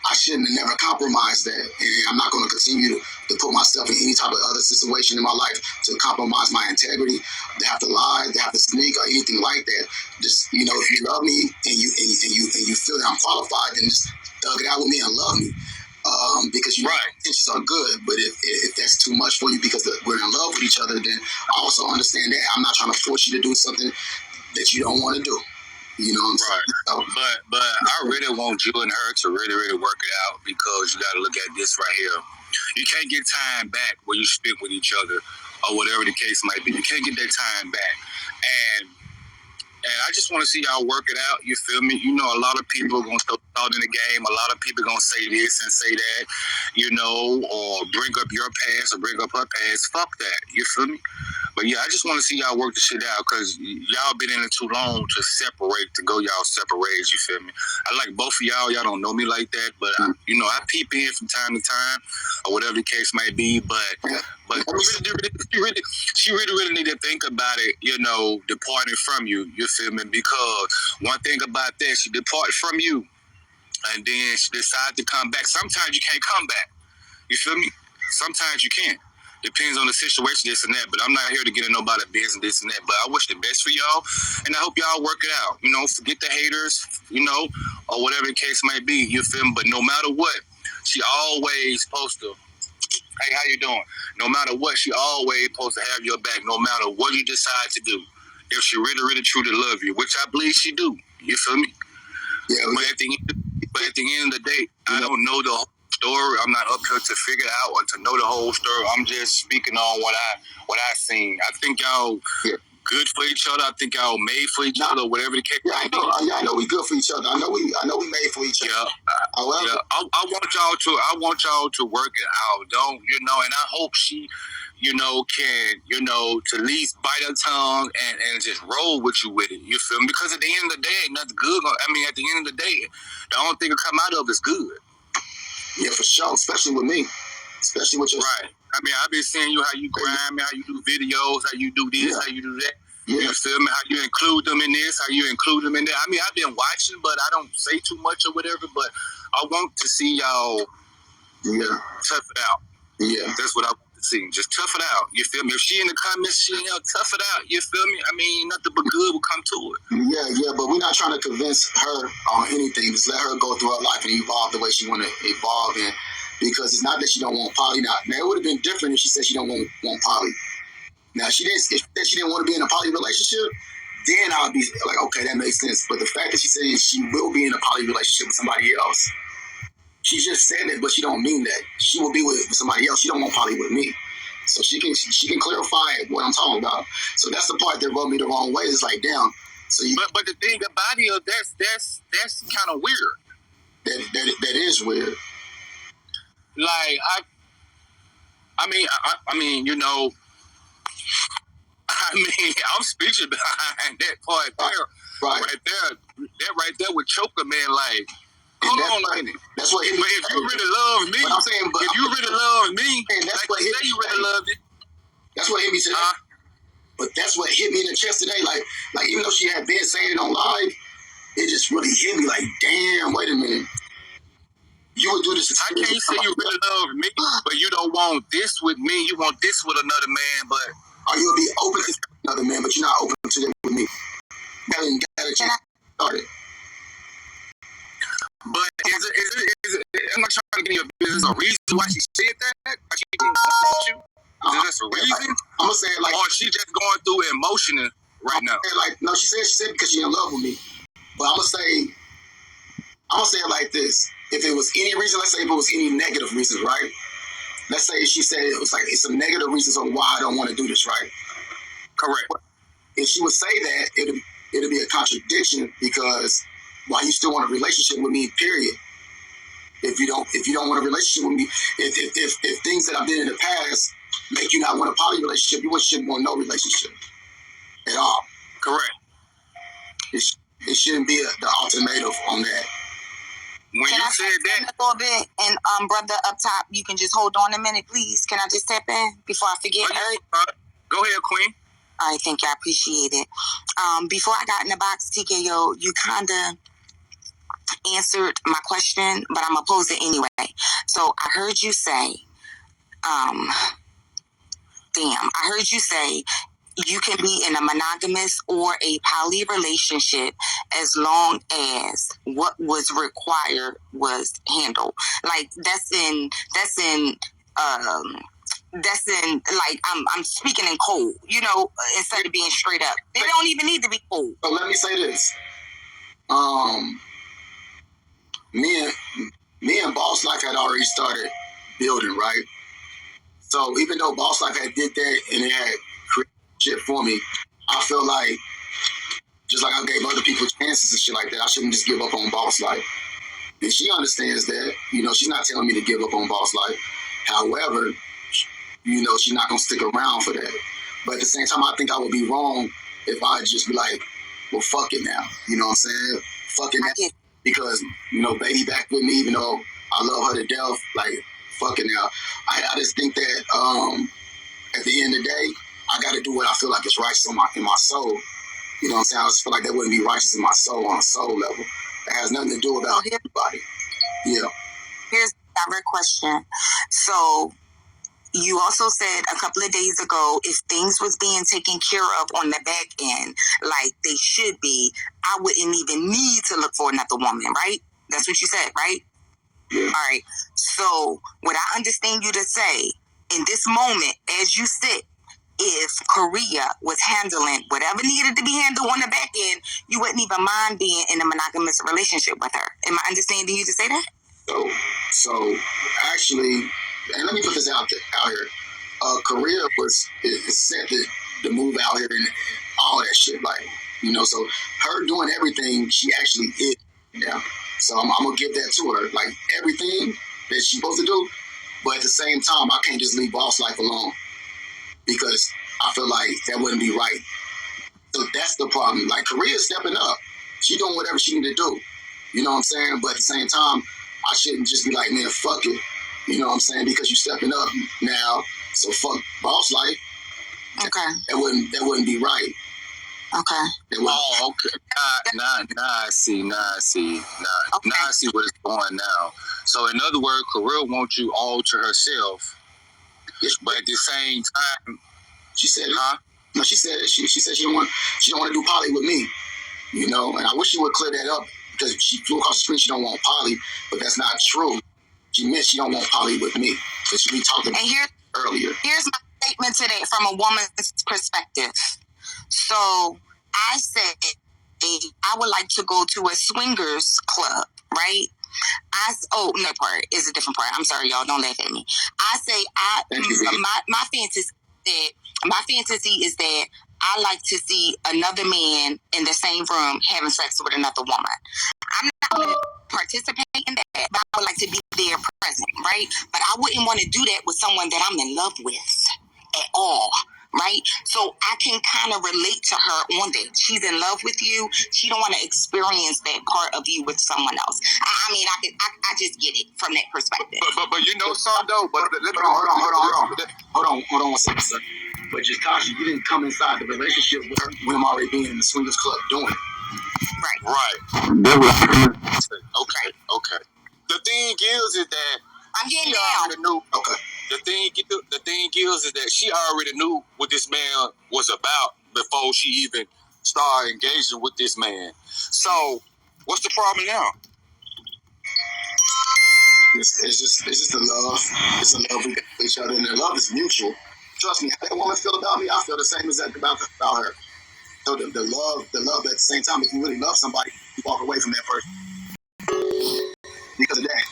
I shouldn't have never compromised that, and I'm not going to continue to put myself in any type of other situation in my life to compromise my integrity, to have to lie, to have to sneak, or anything like that. Just, you know, if you love me and you feel that I'm qualified, then just thug it out with me and love me, because you know intentions are good. But if that's too much for you because we're in love with each other, then I also understand that. I'm not trying to force you to do something that you don't want to do. You know what I'm saying? But I really want you and her to really work it out, because you got to look at this right here. You can't get time back where you spent with each other, or whatever the case might be. You can't get that time back. And I just want to see y'all work it out. You feel me? You know, a lot of people are going to throw out in the game. A lot of people are going to say this and say that, you know, or bring up your past or bring up her past. Fuck that. You feel me? But yeah, I just want to see y'all work the shit out, because y'all been in it too long to separate, to go y'all separate ways, you feel me? I like both of y'all. Y'all don't know me like that, but you know, I peep in from time to time, or whatever the case might be. But she really need to think about it, you know, departing from you. You feel me? Because one thing about that, she departed from you, and then she decided to come back. Sometimes you can't come back. You feel me? Sometimes you can't. Depends on the situation, this and that. But I'm not here to get in nobody's business, this and that. But I wish the best for y'all, and I hope y'all work it out. You know, forget the haters, you know, or whatever the case might be. You feel me? But no matter what, she always supposed to, hey, how you doing? No matter what, she always supposed to have your back, no matter what you decide to do. If she really truly love you, which I believe she do. You feel me? Yeah. But at the end of the day, I don't know the whole story. I'm not up here to figure it out or to know the whole story. I'm just speaking on what I seen. I think y'all good for each other. I think y'all made for each other, whatever the case. Yeah, I know we good for each other. I know we made for each other. However, I want y'all to work it out. Don't, you know? And I hope she, you know, can, you know, to at least bite her tongue and just roll with you with it. You feel me? Because at the end of the day, ain't nothing good. I mean, at the end of the day, the only thing that come out of it is good. Yeah, for sure. Especially with me. Especially with your... Right. I mean, I've been seeing you, how you grind, how you do videos, how you do this, how you do that. Yeah. You feel me? How you include them in this, how you include them in that. I mean, I've been watching, but I don't say too much or whatever, but I want to see y'all tough it out. Yeah. That's what I want to see. Just tough it out. You feel me? If she in the comments, she ain't tough it out. You feel me? I mean, nothing but good will come to it. Yeah, but we're not trying to convince her on anything. Just let her go through her life and evolve the way she want to evolve in. Because it's not that she don't want poly. Now it would have been different if she said she don't want poly. Now, if she said she didn't want to be in a poly relationship, then I'll be like, okay, that makes sense. But the fact that she's saying she will be in a poly relationship with somebody else, she just said it, but she don't mean that. She will be with somebody else. She don't want poly with me. So she can clarify what I'm talking about. So that's the part that rubbed me the wrong way. It's like, damn. So but the thing about it, that's kind of weird. That is weird. Like I mean, you know, I'm speechless behind that part there. Right. Right there would choke a man like, hold on a minute. That's what hit me. But if you really love me, I'm saying, if you really love me, that's like what you say you really love me. That's what hit me today. But that's what hit me in the chest today. Like even though she had been saying it on live, it just really hit me like, damn, wait a minute. You would do this. How can you say you really love me, but you don't want this with me? You want this with another man, but... Or you'll be open to another man, but you're not open to it with me. Got a chance started. But is it, I'm not trying to get in your business. A reason why she said that? Why she didn't want you? Is this a reason? I'm gonna say it like... Or she just going through emotion right now? No, she said because she in love with me. But I'm gonna say it like this. If it was any reason, let's say if it was any negative reason, right? Let's say she said it was like, it's some negative reasons on why I don't want to do this, right? Correct. If she would say that, it'd be a contradiction, because why you still want a relationship with me, period. If you don't want a relationship with me, if things that I did in the past make you not want a poly relationship, you shouldn't want no relationship at all. Correct. It shouldn't be the alternative on that. When can you I said that, a little bit, and brother up top, you can just hold on a minute, please. Can I just step in before I forget? Go ahead, Queen. All right, thank you. I appreciate it. Before I got in the box, TKO, you kind of answered my question, but I'm gonna pose it anyway. So I heard you say, I heard you say you can be in a monogamous or a poly relationship as long as what was required was handled. Like that's in like I'm speaking in code, you know, instead of being straight up. They don't even need to be cold. So let me say this. Me and Boss Life had already started building, right? So even though Boss Life had did that and it had created shit for me, I feel like just like I gave other people chances and shit like that, I shouldn't just give up on Boss Life. And she understands that. You know, she's not telling me to give up on Boss Life. However, you know, she's not gonna stick around for that. But at the same time, I think I would be wrong if I just be like, well, fuck it now. You know what I'm saying? Fuck it now. Because, you know, baby back with me, even though I love her to death, like, fuck it now. I just think that at the end of the day, I got to do what I feel like is righteous in my soul. You know what I'm saying? I just feel like that wouldn't be righteous in my soul on a soul level. It has nothing to do about everybody. Yeah. Here's a direct question. So you also said a couple of days ago, if things was being taken care of on the back end, like they should be, I wouldn't even need to look for another woman, right? That's what you said, right? Yeah. All right. So what I understand you to say, in this moment, as you sit, if Korea was handling whatever needed to be handled on the back end, you wouldn't even mind being in a monogamous relationship with her. Am I understanding you to say that? So actually, and let me put this out here. Korea is set to move out here and all that shit. Like, you know, so her doing everything, she actually is now. So I'm gonna give that to her. Like everything that she's supposed to do, but at the same time, I can't just leave Boss Life alone because I feel like that wouldn't be right. So that's the problem. Like Korea's stepping up. She doing whatever she need to do. You know what I'm saying? But at the same time, I shouldn't just be like, man, fuck it. You know what I'm saying? Because you're stepping up now, so fuck Boss Life. Okay. That wouldn't be right. Okay. Oh, okay. Now I see. Now I see where it's going now. So in other words, Korea wants you all to herself, but at the same time, she said, huh? No, she said she said she don't want to do poly with me. You know, and I wish she would clear that up because she flew across the street. She don't want poly, but that's not true. She meant she don't want poly with me. Because we talked about earlier. Here's my statement today from a woman's perspective. So I said I would like to go to a swingers club, right? No, part is a different part. I'm sorry, y'all. Don't laugh at me. I say my fantasy is that I like to see another man in the same room having sex with another woman. I'm not going to participate in that, but I would like to be there present, right? But I wouldn't want to do that with someone that I'm in love with at all. Right, so I can kind of relate to her on that. She's in love with you. She don't want to experience that part of you with someone else. I mean, I just get it from that perspective. But you know something though. But hold on 1 second, sir. But just Tasha, you didn't come inside the relationship with her with him already being in the swingers club doing it. Right. Okay. The thing is that I'm getting she down. already knew. Okay. The thing is that she already knew what this man was about before she even started engaging with this man. So, what's the problem now? It's just the love. It's the love we got for each other, and the love is mutual. Trust me, how that woman feel about me, I feel the same exact about her. So the love at the same time, if you really love somebody, you walk away from that person because of that.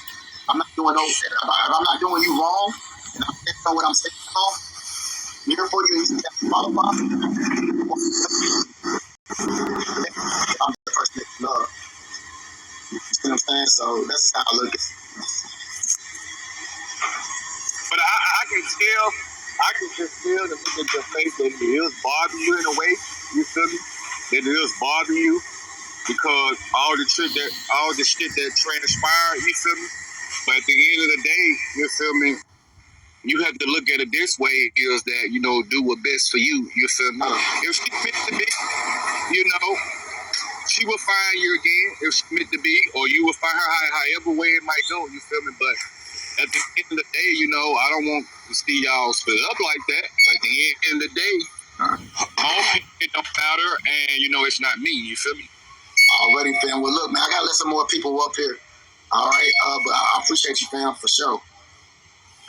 I'm not doing if I'm not doing you wrong, and I know what I'm saying wrong. I'm here for you, and you have to follow my. I'm the person that you love. You see what I'm saying? So that's just how I look at it. But I can just tell the look at your face that it is bothering you in a way. You feel me? That it is bothering you because all the shit that transpired. You feel me? But at the end of the day, you feel me? You have to look at it this way: is that do what's best for you. You feel me? If she meant to be, she will find you again. If she meant to be, or you will find her however way it might go. You feel me? But at the end of the day, I don't want to see y'all split up like that. But at the end of the day, it don't matter, and it's not me. You feel me? Already, fam. Well, look, man, I gotta let some more people up here. All right, but I appreciate you, fam, for sure.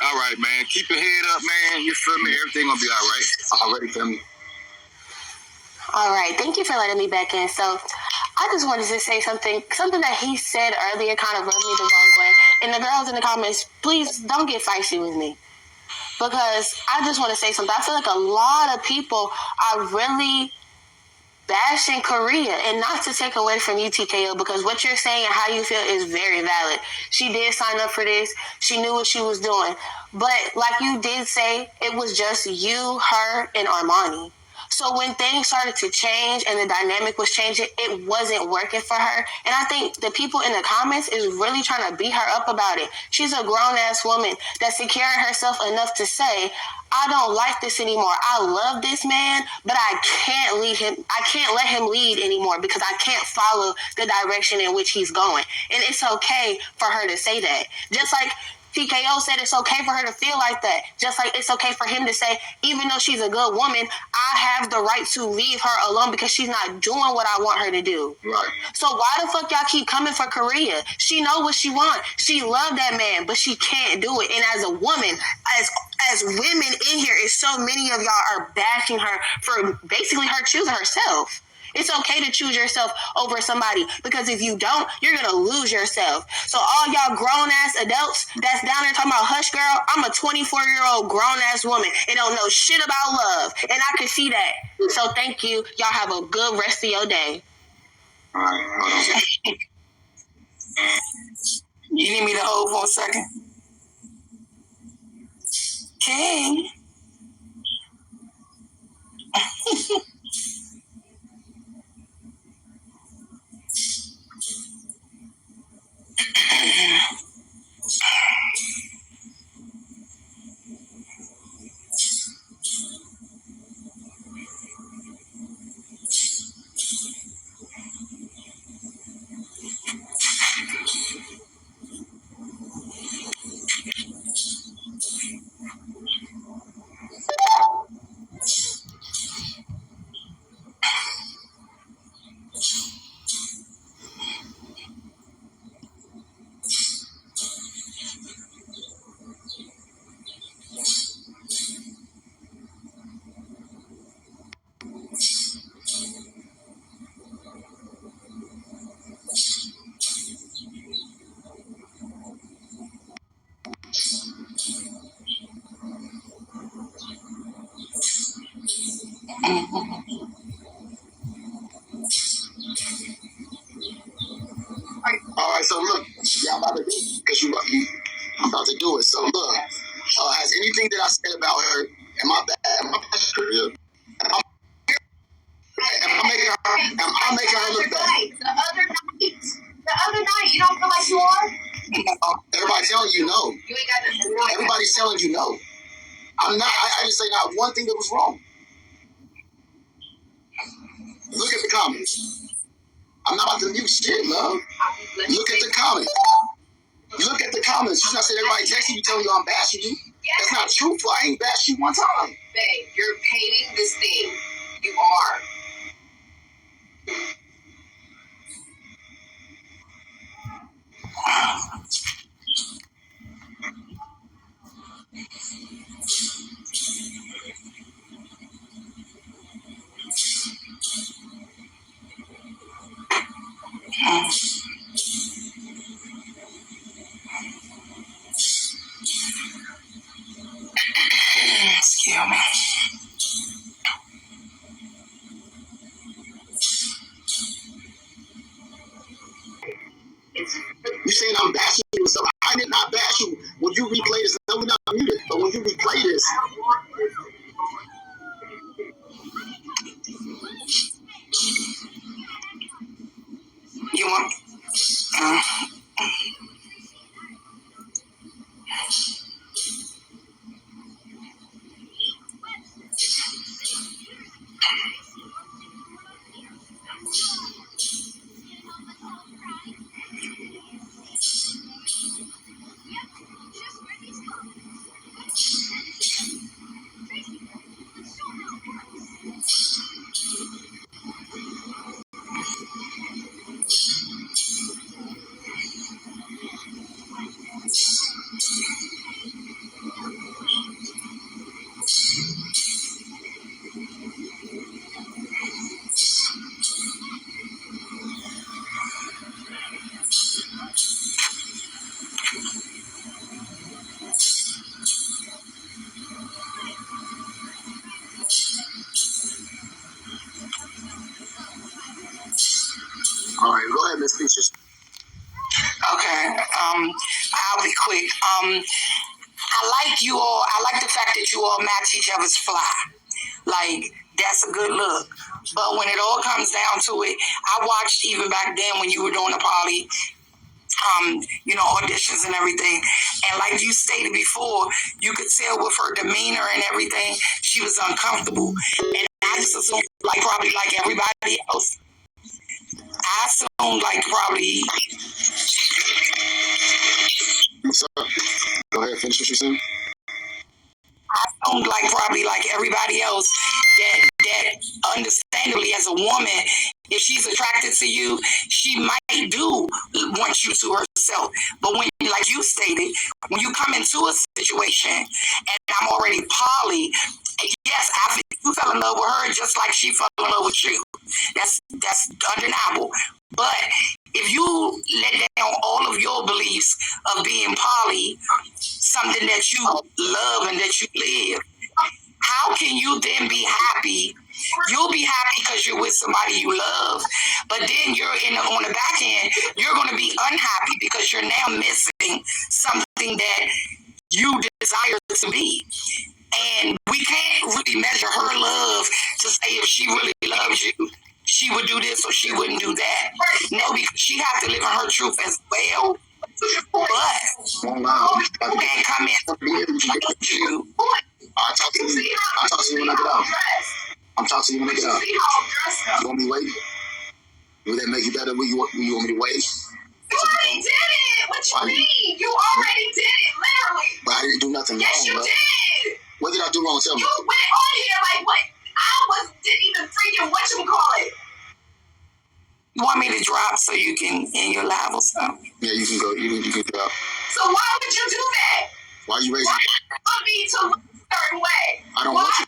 All right, man. Keep your head up, man. You feel me? Everything gonna be all right. Already, fam. All right, thank you for letting me back in. So I just wanted to say something that he said earlier kind of rubbed me the wrong way. And the girls in the comments, please don't get feisty with me. Because I just want to say something. I feel like a lot of people are really bashing Korea, and not to take away from you, TKO, because what you're saying and how you feel is very valid. She did sign up for this. She knew what she was doing. But like you did say, it was just you, her, and Armani. So when things started to change and the dynamic was changing, it wasn't working for her. And I think the people in the comments is really trying to beat her up about it. She's a grown-ass woman that's securing herself enough to say, I don't like this anymore. I love this man, but I can't lead him. I can't let him lead anymore because I can't follow the direction in which he's going. And it's okay for her to say that. Just like TKO said it's okay for her to feel like that. Just like it's okay for him to say, even though she's a good woman, I have the right to leave her alone because she's not doing what I want her to do. Right. So why the fuck y'all keep coming for Korea? She know what she want. She love that man, but she can't do it. And as a woman, as women in here, is so many of y'all are bashing her for basically her choosing herself. It's okay to choose yourself over somebody because if you don't, you're going to lose yourself. So all y'all grown-ass adults that's down there talking about hush girl, I'm a 24-year-old grown-ass woman and don't know shit about love. And I can see that. So thank you. Y'all have a good rest of your day. All right. You need me to hold for a second? King. All right, so look, yeah, I'm about to do it because I'm about to do it. So look, has anything that I said about her, am I bad? Am I bad? Am I making her look bad? The other night, you don't feel like you are? No. Everybody's telling you no. You ain't got to. Everybody's telling you no. I'm not. I didn't say not one thing that was wrong. Look at the comments. I'm not about to mute shit, love. Look at the comments. Look at the comments. You just said everybody texting you, telling you I'm bashing you. Yes. That's not truthful. I ain't bashed you one time. Babe, you're painting this thing. You are. Excuse me. You saying I'm bashing you, so I did not bash you. When you replay this, no, we're not muted, but when you replay this, you want. All right, go ahead, Miss Peaches. Okay, I'll be quick. I like you all. I like the fact that you all match each other's fly. Like, that's a good look. But when it all comes down to it, I watched even back then when you were doing the poly, auditions and everything. And like you stated before, you could tell with her demeanor and everything, she was uncomfortable. And I just assumed, probably like everybody else, I assumed probably. Go ahead, finish what you're saying. Probably like everybody else, that understandably as a woman, if she's attracted to you, she might do want you to herself. But when, like you stated, when you come into a situation and I'm already poly, yes, you fell in love with her just like she fell in love with you. That's undeniable. But if you let down all of your beliefs of being poly, something that you love and that you live, how can you then be happy? You'll be happy because you're with somebody you love, but then you're on the back end, you're going to be unhappy because you're now missing something that you desire to be. And we can't really measure her love to say if she really loves you, she would do this or she wouldn't do that. No, because she has to live in her truth as well. But you can't come in and you. I'll talk to you. I'll talk to you when I get out. I'm talking to you when I get out. You want me to wait? Will that make you better? You want me to wait? You already did it. What you mean? You already did it, literally. But I didn't do nothing wrong. Yes, you did. What did I do wrong? Tell me. You went on here like what? Didn't even freaking whatchamacallit. You want me to drop so you can in your live or something? Yeah, you can go. You can drop. So why would you do that? Why are you raising? Why you want me to look a certain way? I don't want you.